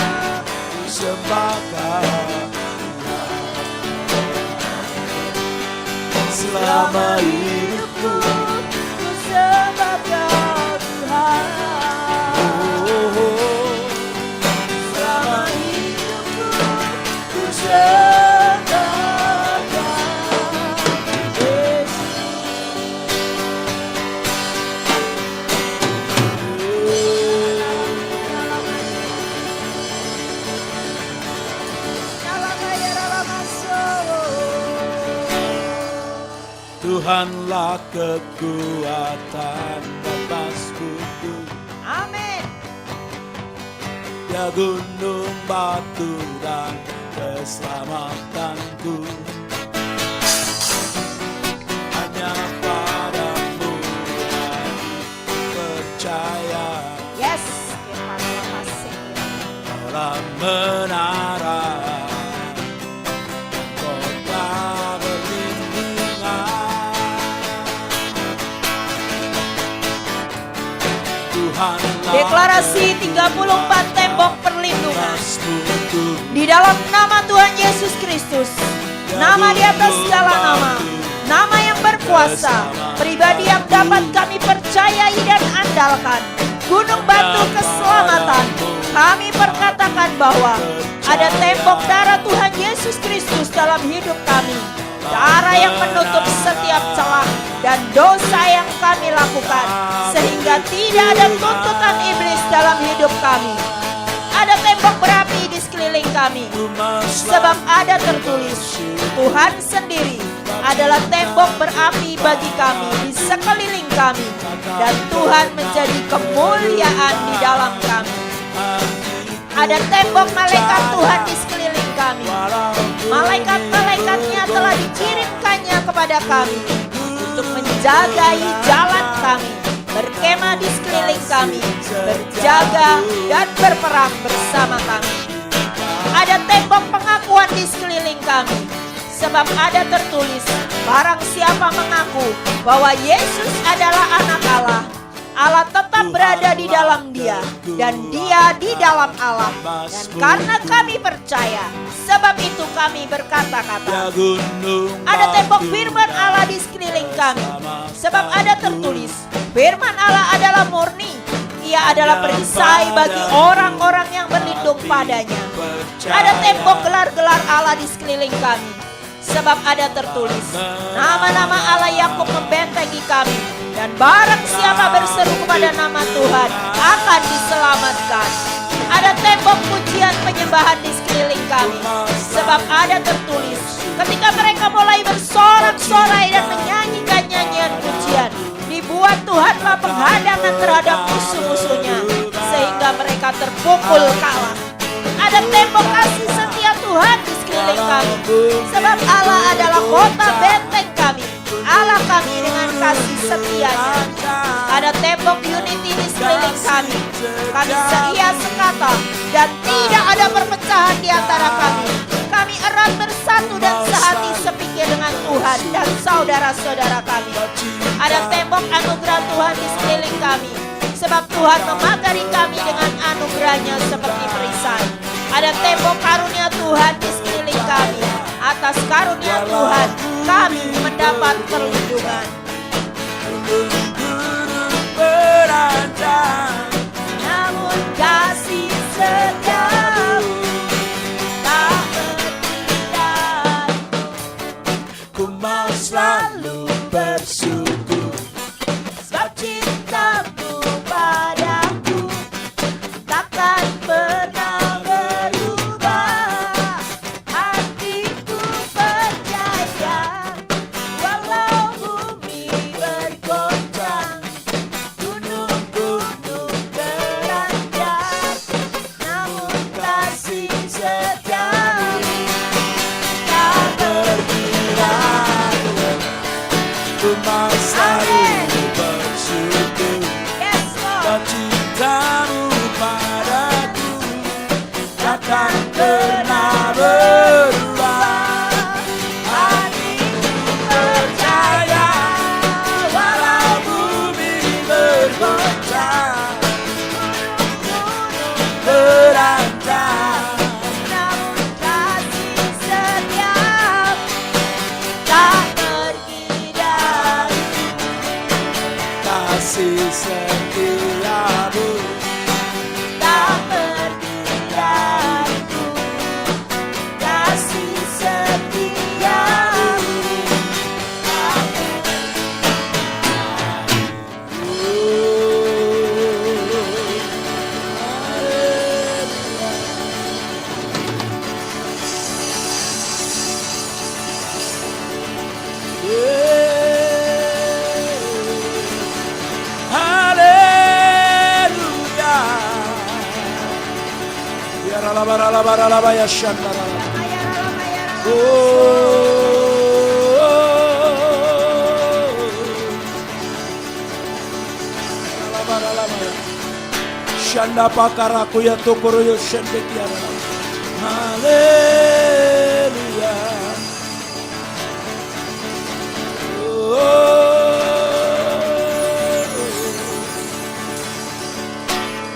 C: Ku sembah Kau selama hidupku.
B: Ku sembah Kau Tuhan.
C: Oh, oh.
B: Selama hidupku ku sembah Kau Yesus.
C: Tuhanlah kekuatan dan sekutu.
B: Amin.
C: Dia gunung batu dan keselamatanku. Hanya padamu aku percaya.
B: Yes.
C: Dalam menara kota berlindungan. Tuhanlah
B: Deklarasi 34 tembok perlindungan.
C: sekutu.
B: Di dalam nama Tuhan Yesus Kristus, nama di atas segala nama, nama yang berkuasa, pribadi yang dapat kami percayai dan andalkan, gunung batu keselamatan. Kami perkatakan bahwa ada tembok darah Tuhan Yesus Kristus dalam hidup kami, darah yang menutup setiap celah dan dosa yang kami lakukan, sehingga tidak ada tuntutan iblis dalam hidup kami. Ada tembok berapi di sekeliling kami, sebab ada tertulis, Tuhan sendiri adalah tembok berapi bagi kami di sekeliling kami, dan Tuhan menjadi kemuliaan di dalam kami. Ada tembok malaikat Tuhan di sekeliling kami. Malaikat-malaikatnya telah dikirimkannya kepada kami untuk menjagai jalan kami, berkemah di sekeliling kami, berjaga dan berperang bersama kami. Ada tembok pengakuan di sekeliling kami, sebab ada tertulis, barang siapa mengaku bahwa Yesus adalah anak Allah, Allah tetap berada di dalam dia, dan dia di dalam Allah. Dan karena kami percaya, sebab itu kami berkata-kata. Ada tembok firman Allah di sekeliling kami, sebab ada tertulis, firman Allah adalah murni, ia adalah perisai bagi orang-orang yang berlindung padanya. Ada tembok gelar-gelar Allah di sekeliling kami, sebab ada tertulis, nama-nama Allah Yakub membentengi kami, dan barang siapa berseru kepada nama Tuhan akan diselamatkan. Ada tembok pujian penyembahan di sekeliling kami, sebab ada tertulis, ketika mereka mulai bersorak-sorai dan menyanyikan nyanyian pujian, dibuat Tuhanlah penghadangan terhadap musuh-musuhnya, sehingga mereka terpukul kalah. Ada tembok kasih setia Tuhan di sekeliling kami, sebab Allah adalah kota benteng kami, Allah kami dengan kasih setianya. Ada tembok unity di sekeliling kami, kami seia sekata dan tidak ada perpecahan di antara kami. Kami erat bersatu dan sehati sepikir dengan Tuhan dan saudara-saudara kami. Ada tembok anugerah Tuhan di sekeliling kami, sebab Tuhan memagari kami dengan anugerahnya seperti perisai. Ada tembok karunia Tuhan di sekeliling kami, atas karunia Tuhan kami mendapat perlindungan. Namun kasih setiamu tak berhenti, ku mau selalu bersyukur, sebab cintamu padaku takkan pernah berubah. Hatiku percaya, walau bumi bergoncang, gunung-gunung beranjak, namun kasih setiamu tak berkira.
C: Ku mau selalu bersyukur, dan cintamu padaku takkan pernah berubah. Hatiku percaya, walau bumi bergoncang, beranjak,
B: Namun kasih setiamu tak pergi dariku.
C: kasih setiamu
B: Tak pergi dariku, kasih setiamu tak
C: haleluya. Ya rala ya shandara. Shanda pakaraku ya tukuru yo shende kiara. Haleluya.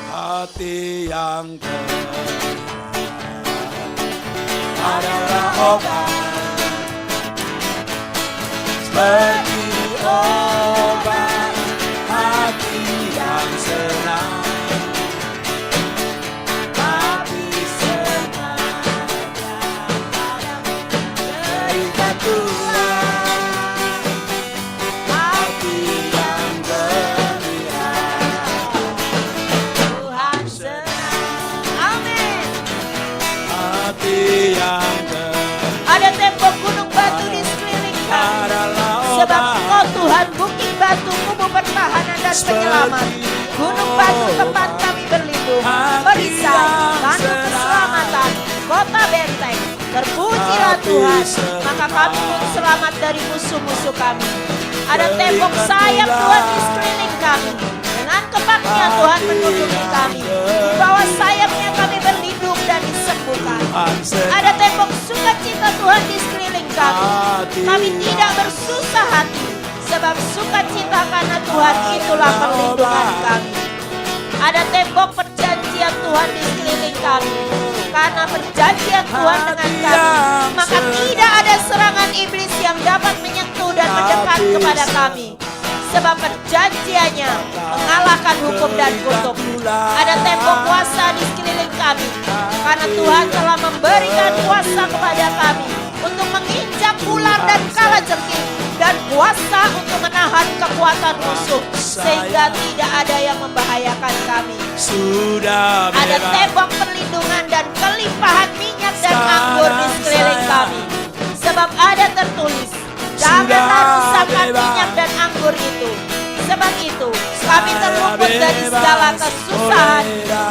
C: Hati yang tenang adalah obat menjadi obat hati yang senang. Hati senangnya terikat Tuhan, hati yang gembira.
B: Tuhan senang. Amin.
C: Hati yang
B: Ada tembok gunung batu di sekeliling kami. Sebab Engkau Tuhan bukit batu, kubu pertahanan dan penyelamat. Gunung batu tempat kami berlindung, perisai, batu keselamatan, kota benteng. Terpujilah Tuhan, maka kami pun selamat dari musuh-musuh kami. Ada tembok sayap Tuhan di sekeliling kami. Dengan kepaknya Tuhan menutupi kami. Di bawah sayapnya kami berlindung dan disembuhkan. Ada tembok sukacita Tuhan di sekeliling kami. Kami tidak bersusah hati, sebab sukacita karena Tuhan itulah perlindungan kami. Ada tembok perjanjian Tuhan di sekeliling kami. Karena perjanjian Tuhan dengan kami, maka tidak ada serangan iblis yang dapat menyentuh dan mendekat kepada kami. Sebab perjanjiannya mengalahkan hukum dan kutuk. Ada tembok kuasa di sekeliling kami, karena Tuhan telah memberikan kuasa kepada kami untuk menginjak ular dan kalajengking, dan kuasa untuk menahan kekuatan musuh, sehingga tidak ada yang membahayakan kami. Ada tembok perlindungan dan kelimpahan minyak dan anggur di sekeliling kami. Sebab ada tertulis, janganlah rusakkan minyak dan anggur itu. Sebab itu kami terluput dari segala kesusahan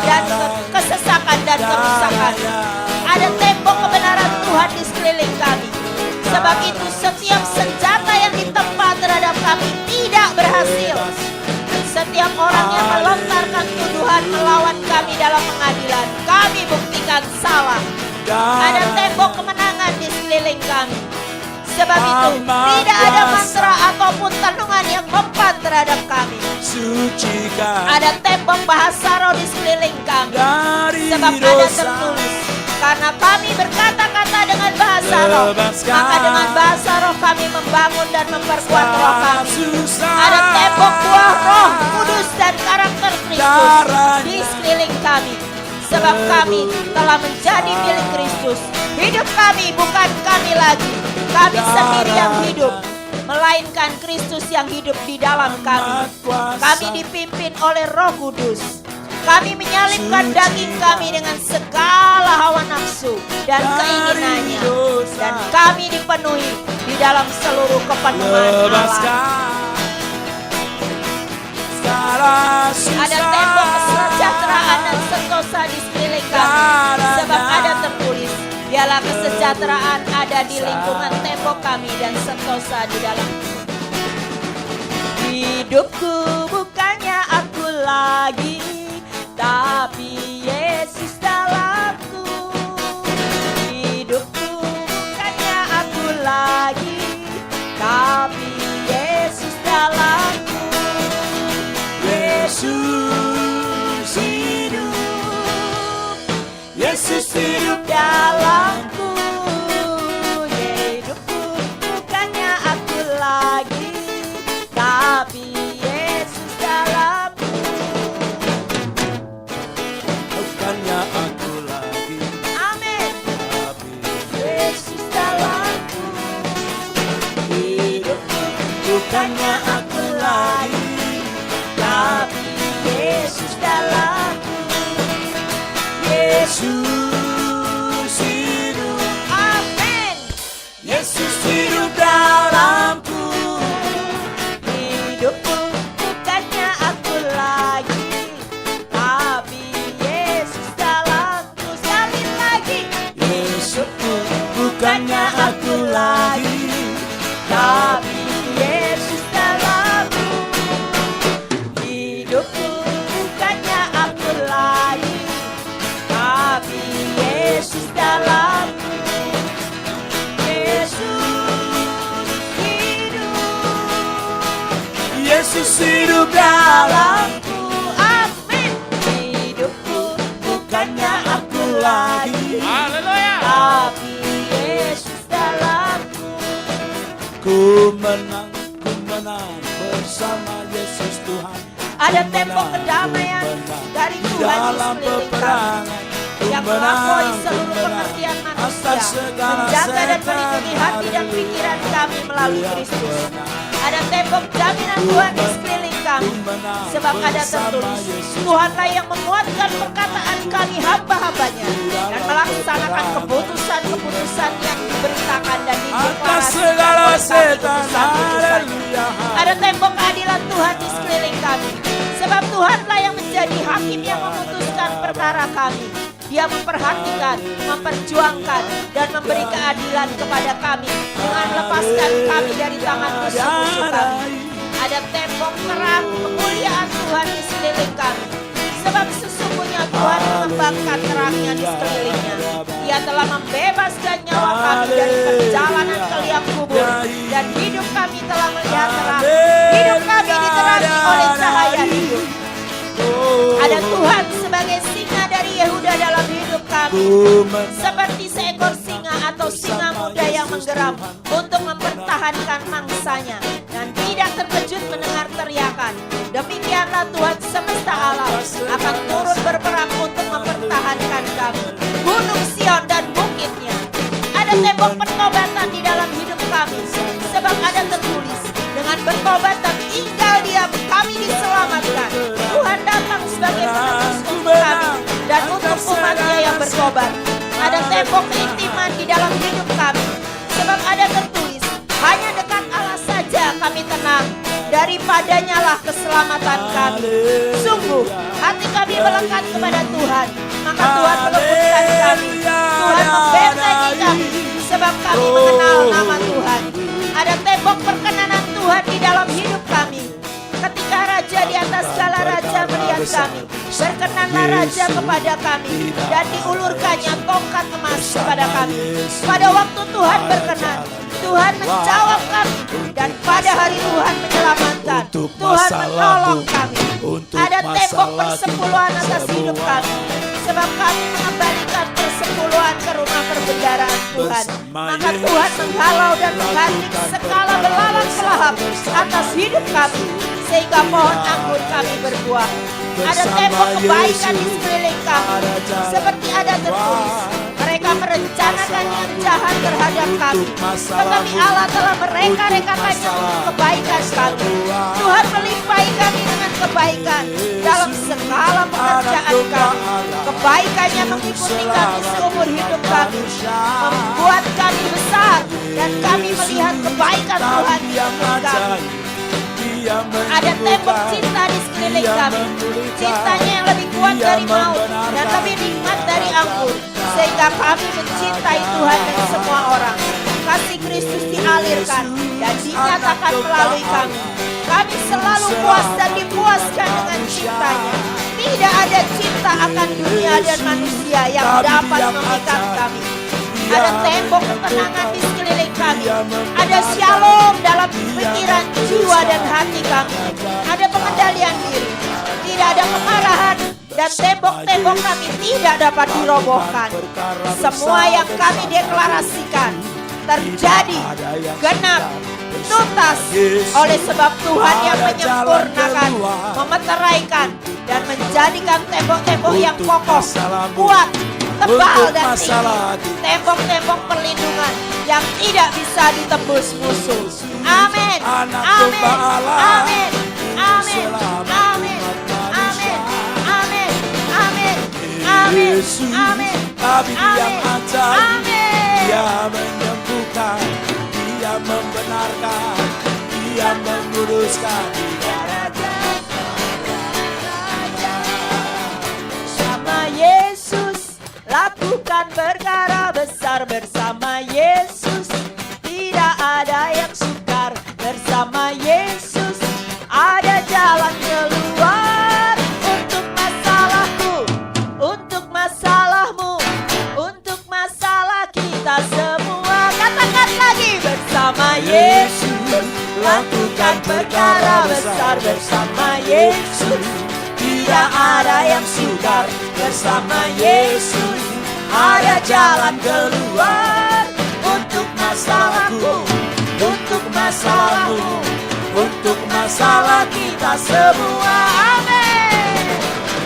B: dan kesesakan dan kerusakan. Ada tembok kebenaran Tuhan di sekeliling kami. Sebab itu setiap senjata yang ditempa terhadap kami tidak berhasil. Dan setiap orang yang melontarkan tuduhan melawan kami dalam pengadilan, kami buktikan salah. Ada tembok kemenangan di sekeliling kami. Sebab itu tidak ada mantra ataupun tenungan yang mempan terhadap kami. Ada tembok bahasa roh di sekeliling kami. Sebab ada tertulis, karena kami berkata-kata dengan bahasa roh, maka dengan bahasa roh kami membangun dan memperkuat roh kami. Ada tembok buah roh kudus dan karakter Kristus di sekeliling kami. Sebab kami telah menjadi milik Kristus. Hidup kami bukan kami lagi, kami sendiri yang hidup, melainkan Kristus yang hidup di dalam kami. Kami dipimpin oleh Roh Kudus. Kami menyalibkan daging kami dengan segala hawa nafsu dan keinginannya, dan kami dipenuhi di dalam seluruh kepenuhan Allah. Ada tembok kesejahteraan dan sentosa di sekeliling kami. Sebab ada tertulis, biarlah kesejahteraan ada di lingkungan tembok kami dan sentosa di dalam. Hidupku bukannya aku lagi, tapi Yesus dalamku. Hidupku bukannya aku lagi, tapi Yesus dalamku. Yesus hidup, Yesus hidup dalamku. Hidupku bukannya aku lagi, tapi Yesus dalamku.
C: bukannya aku lagi,
B: Amin.
C: tapi
B: Yesus dalamku. Hidupku bukannya aku lagi, tapi Yesus dalamku.
C: Yesus hidup,
B: Amin.
C: Yesus hidup dalamku.
B: Hidupku bukannya aku lagi, tapi Yesus dalamku. Sekali lagi.
C: Hidupku bukannya aku lagi,
B: Tapi Yesus dalamku. Hidupku bukannya aku lagi, tapi
C: bersama Yesus Tuhan.
B: Ada tembok kedamaian dari Tuhan di sekeliling kami yang melampaui seluruh pengertian manusia, menjaga dan melindungi hati dan pikiran kami melalui Kristus. Ada tembok jaminan Tuhan di sekeliling kami, sebab ada tertulis, Tuhanlah yang menguatkan perkataan kami hamba-hambanya dan melaksanakan keputusan-keputusan yang diberitakan dan dideklarasikan oleh kami utusan-utusannya. Ada tembok keadilan Tuhan di sekeliling kami, sebab Tuhanlah yang menjadi hakim yang memutuskan perkara kami. Dia memperhatikan, memperjuangkan, dan memberi keadilan kepada kami dengan lepaskan kami dari tangan musuh-musuh kami. Ada tembok terang kemuliaan Tuhan di sekeliling kami, sebab sesungguhnya Tuhan mengembangkan terangnya di sekelilingnya. Dia telah membebaskan nyawa kami dari perjalanan ke liang kubur, dan hidup kami telah melihat terang. Hidup kami diterangi oleh cahaya hidup. Ada Tuhan sebagai singa dari Yehuda dalam hidup kami, seperti seekor singa atau singa muda yang menggeram untuk mempertahankan mangsanya dan tidak terkejut mendengar teriakan. Demikianlah Tuhan semesta alam akan turun berperang untuk mempertahankan kami, Gunung Sion dan bukitnya. Ada tembok penobatan di dalam hidup kami, sebab ada tertulis, dengan bertobat dan tinggal diam kami diselamatkan. Tuhan datang sebagai penebus untuk kami dan untuk umatnya yang bertobat. Ada tembok keintiman di dalam hidup kami, sebab ada tertulis, hanya dekat Allah saja kami tenang, daripadanya lah keselamatan kami. Sungguh hati kami melekat kepada Tuhan, maka Tuhan meluputkan kami. Tuhan membentengi kami, sebab kami mengenal nama Tuhan. Ada tembok perkenanan Tuhan di dalam hidup kami. Ketika Raja di atas segala raja melihat kami, berkenanlah Raja kepada kami, dan diulurkannya tongkat emas kepada kami. Pada waktu Tuhan berkenan, Tuhan menjawab kami, dan pada hari Tuhan menyelamatkan. Tuhan menolong kami. Ada tembok persepuluhan atas hidup kami, sebab kami mengembalikan persepuluhan ke rumah perbendaharaan Tuhan. Maka Tuhan menghalau dan mengganti skala belalang pelahap atas hidup kami, sehingga pohon anggur kami berbuah. Ada tembok kebaikan di sekeliling kami, seperti ada tertulis, mereka merencanakan yang jahat terhadap kami, tetapi Allah telah mereka-rekakannya untuk kebaikan kami. Tuhan melimpahi kami dengan kebaikan dalam segala pekerjaan kami. Kebaikannya mengikuti kami seumur hidup kami, membuat kami besar, dan kami melihat kebaikan Tuhan di hidup kami. Ada tembok cinta di sekeliling kami, cintanya yang lebih kuat dari maut dan lebih nikmat dari anggur, sehingga kami mencintai Tuhan dan semua orang. Kasih Kristus dialirkan dan dinyatakan melalui kami. Kami selalu puas dan dipuaskan dengan cintanya. Tidak ada cinta akan dunia dan manusia yang dapat memikat kami. Ada tembok ketenangan di sekeliling kami. Ada shalom dalam pikiran, jiwa, dan hati kami. Ada pengendalian diri. Tidak ada kemarahan, dan tembok-tembok kami tidak dapat dirobohkan. Semua yang kami deklarasikan terjadi, genap, tuntas oleh sebab Tuhan yang menyempurnakan, memeteraikan, dan menjadikan tembok-tembok yang kokoh, kuat, tebal dan tinggi, tembok-tembok perlindungan yang tidak bisa ditembus musuh. Amin, amin, amin, amin, amin, amin, amin, amin, amin, amin, amin.
C: Dia menyembuhkan, Dia membenarkan, Dia menguduskan.
B: Sama Yesus lakukan perkara besar, bersama Yesus tidak ada yang sukar, bersama Yesus ada jalan keluar untuk masalahku, untuk masalahmu, untuk masalah kita semua. Katakan lagi, bersama Yesus lakukan perkara besar, bersama Yesus tidak ada yang sukar, bersama Yesus ada jalan keluar untuk masalahku, untuk masalahmu,
C: untuk masalah kita semua. Amin.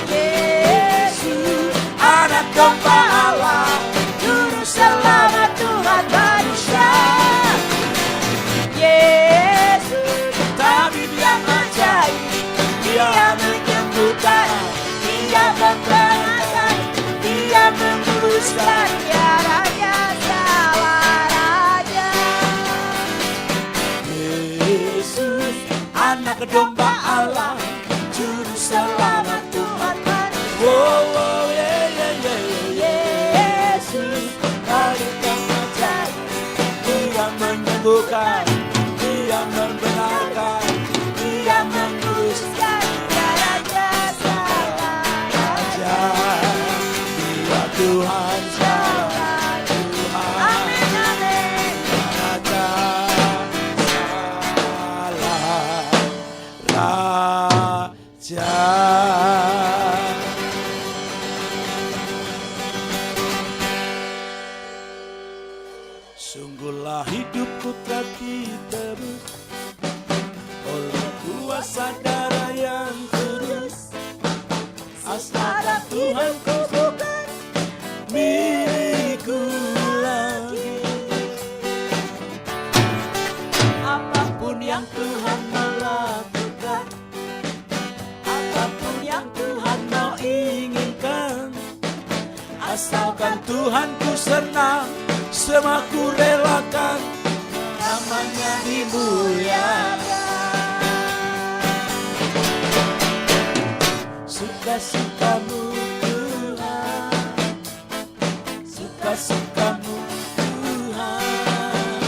C: Yesus, Anak Domba Allah, Juru Selamat Tuhan manusia. Yesus, Tabib yang ajaib, Dia menyembuhkan, Dia membenarkan, Dia meluruskan, ya Raja Salah Raja. Yesus, Anak Domba Allah, Juru Selamat Tuhan manusia. Oh, oh, yeah, yeah, yeah, yeah. Yesus, Tabib yang ajaib, Dia menyembuhkan, Dia membenarkan, Dia meluruskan, ya Raja Salah Raja. Dia Tuhan Salah Tuhan. Amin, amin. Raja Salah Raja. Sungguhlah hidupku telah ditebus oleh kuasa darah yang kudus. Asalkan Tuhan ku bukan milikku lagi. Apapun yang Tuhan mau lakukan, apapun yang Tuhan mau inginkan, asalkan Tuhan ku senang, semua ku relakan, namanya dimuliakan. Suka-sukamu Tuhan, suka-sukamu Tuhan,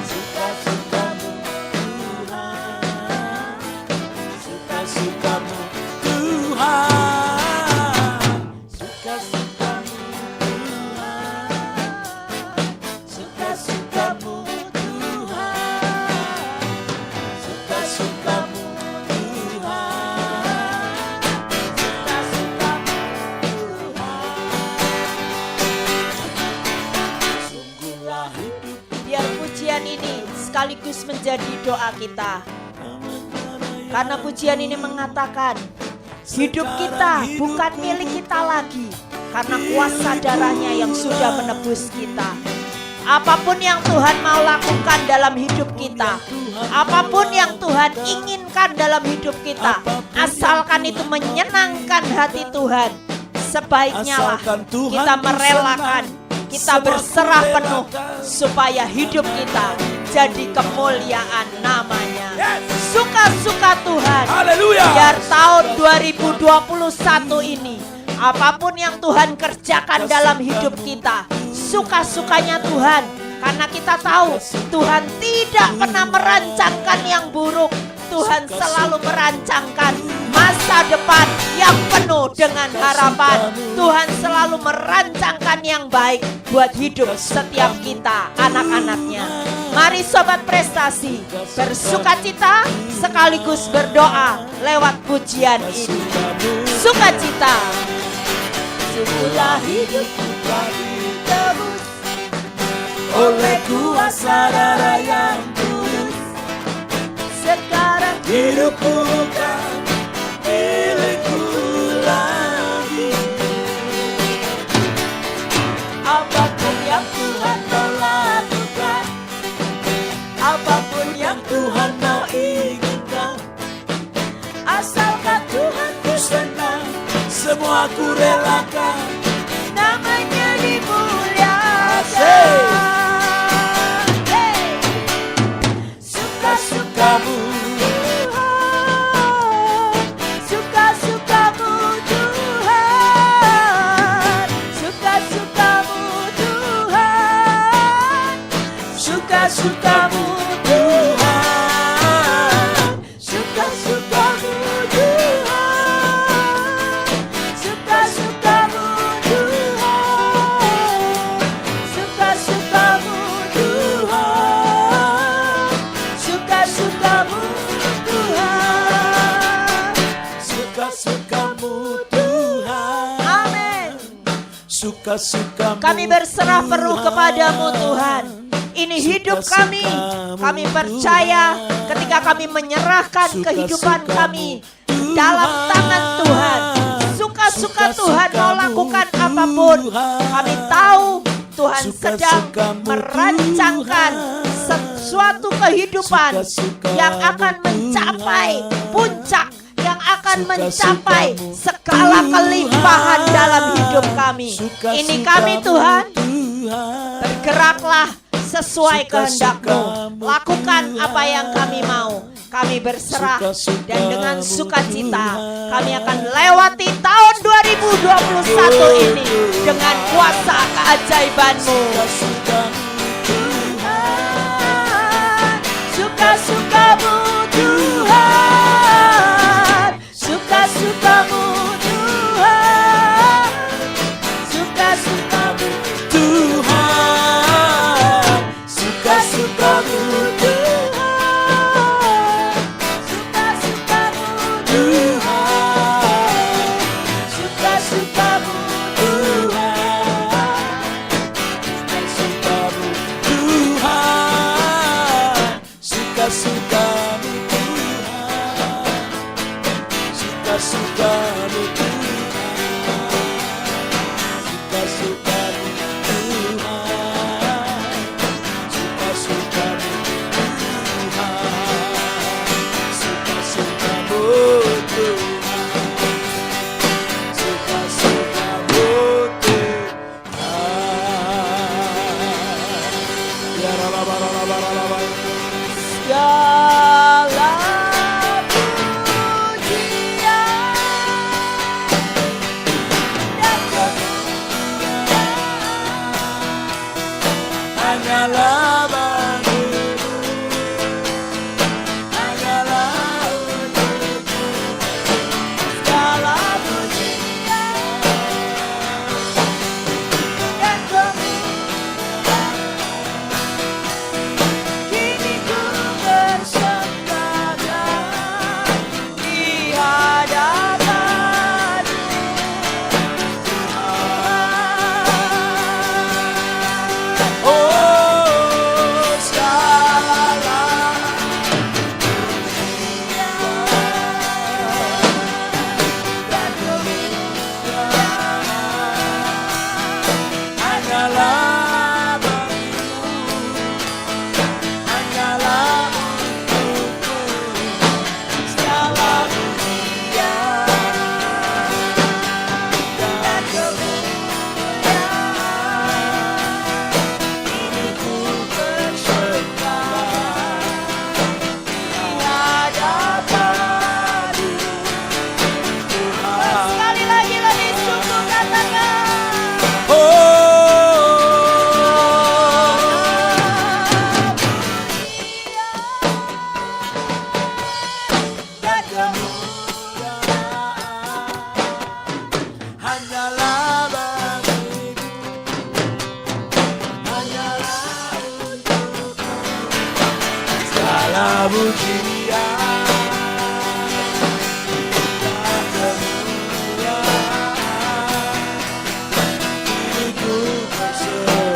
C: suka-sukamu Tuhan, suka-sukamu Tuhan, suka-sukamu Tuhan, suka-sukamu Tuhan, suka-sukamu ini sekaligus menjadi doa kita. Karena pujian ini mengatakan hidup kita bukan milik kita lagi, karena kuasa darahnya yang sudah menebus kita. Apapun yang Tuhan mau lakukan dalam hidup kita, apapun yang Tuhan inginkan dalam hidup kita, asalkan itu menyenangkan hati Tuhan, sebaiknya lah kita merelakan, kita berserah penuh supaya hidup kita jadi kemuliaan namanya. Suka-suka Tuhan.
A: Haleluya.
C: Biar tahun 2021 ini apapun yang Tuhan kerjakan dalam hidup kita, suka-sukanya Tuhan. Karena kita tahu Tuhan tidak pernah merancangkan yang buruk. Tuhan selalu merancangkan masa depan yang penuh dengan harapan. Tuhan selalu merancangkan yang baik buat hidup setiap kita, anak-anaknya. Mari Sobat Prestasi bersukacita sekaligus berdoa lewat pujian ini. Sukacita. Sungguhlah hidupku telah ditebus oleh kuasa darah yang kudus. Sekarang hidupku bukan milikku lagi. Apapun yang Tuhan mau lakukan, apapun yang Tuhan mau inginkan, asalkan Tuhan ku senang, semua ku relakan, namanya dimuliakan. Suka-sukamu Tuhan, suka-sukamu Tuhan, suka-sukamu Tuhan, suka-sukamu Tuhan, suka-sukamu Tuhan, suka-sukamu Tuhan, suka-sukamu Tuhan, suka-sukamu Tuhan, suka-sukamu Tuhan. Amin. Suka-sukamu. Kami berserah penuh kepadamu Tuhan. Ini hidup kami percaya ketika ketika kami menyerahkan kehidupan kami dalam tangan Tuhan. Suka-suka Tuhan mau lakukan apapun, kami tahu Tuhan sedang merancangkan sesuatu kehidupan yang akan mencapai puncak, yang akan mencapai segala kelimpahan dalam hidup kami. Ini kami Tuhan, bergeraklah sesuai kehendak-Mu. Lakukan apa yang kami mau. Kami berserah dan dengan sukacita kami akan lewati tahun 2021 ini dengan kuasa keajaiban-Mu. Suka-suka-Mu Tuhan, suka-suka-Mu Tuhan, suka-suka-Mu
A: Tuhan, suka-suka-Mu Tuhan,
C: suka-suka-Mu
A: suka-suka-Mu suka-suka-Mu Tuhan, suka-suka-Mu Tuhan, suka-suka-Mu Tuhan, suka-suka-Mu Tuhan. Ya rala-rala-rala-rala.
C: segala
A: hanyalah bagimu, hanyalah untukmu, segala pujian dan kemuliaan. Kini ku bersembahkan di hadapan-Mu, Tuhan. Oh, segala dan kemuliaan hanyalah bagimu, hanyalah untukmu, segala pujian dan kemuliaan. Kini ku bersembahkan di hadapan-Mu, Tuhan.
C: Sekali lagi lebih sungguh katakan.
A: Dan kemuliaan hanyalah bagimu, hanyalah untukmu, segala pujian dan kemuliaan. Kini ku bersembahkan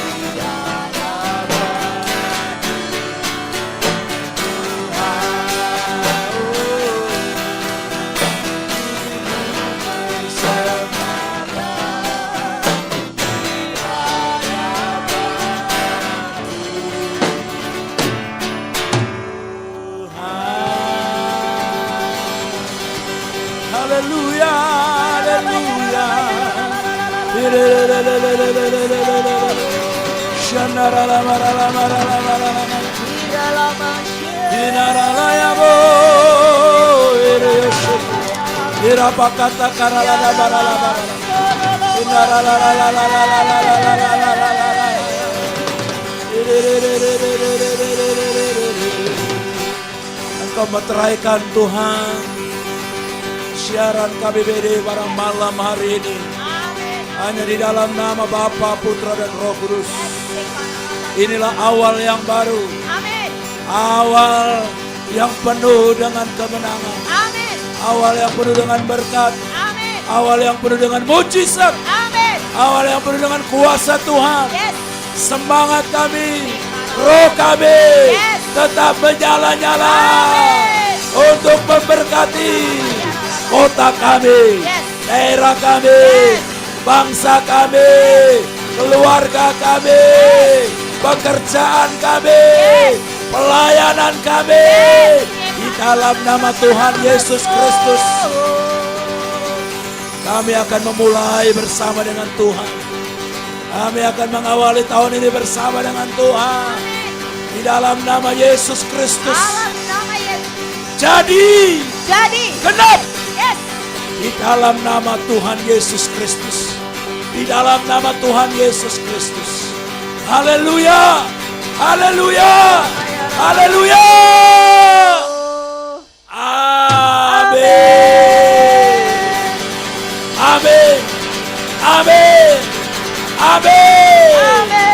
A: di hadapan-Mu, Tuhan. Haleluya, haleluya. Engkau meteraikan Tuhan siaran KBBD pada malam hari ini. Hanya di dalam nama Bapa, Putra, dan Roh Kudus. Inilah awal yang baru.
C: Amin.
A: Awal yang penuh dengan kemenangan.
C: Amin.
A: Awal yang penuh dengan berkat.
C: Amin.
A: Awal yang penuh dengan mujizat.
C: Amin.
A: Awal yang penuh dengan kuasa Tuhan.
C: Yes.
A: Semangat kami, roh kami
C: Yes.
A: tetap menyala-nyala
C: Amin.
A: untuk memberkati kota kami,
C: Yes.
A: daerah kami,
C: Yes.
A: bangsa kami, keluarga kami, pekerjaan kami,
C: Yes.
A: pelayanan kami.
C: Yes.
A: Di dalam nama Tuhan Yesus Kristus, kami akan memulai bersama dengan Tuhan. Kami akan mengawali tahun ini bersama dengan Tuhan. Di dalam nama Yesus Kristus.
C: Dalam nama Yesus.
A: Jadi genap.
C: Yes.
A: Di dalam nama Tuhan Yesus Kristus. Di dalam nama Tuhan Yesus Kristus. Haleluya. Haleluya. Haleluya. Amin. Amin. Amin. Amin.
C: Amin.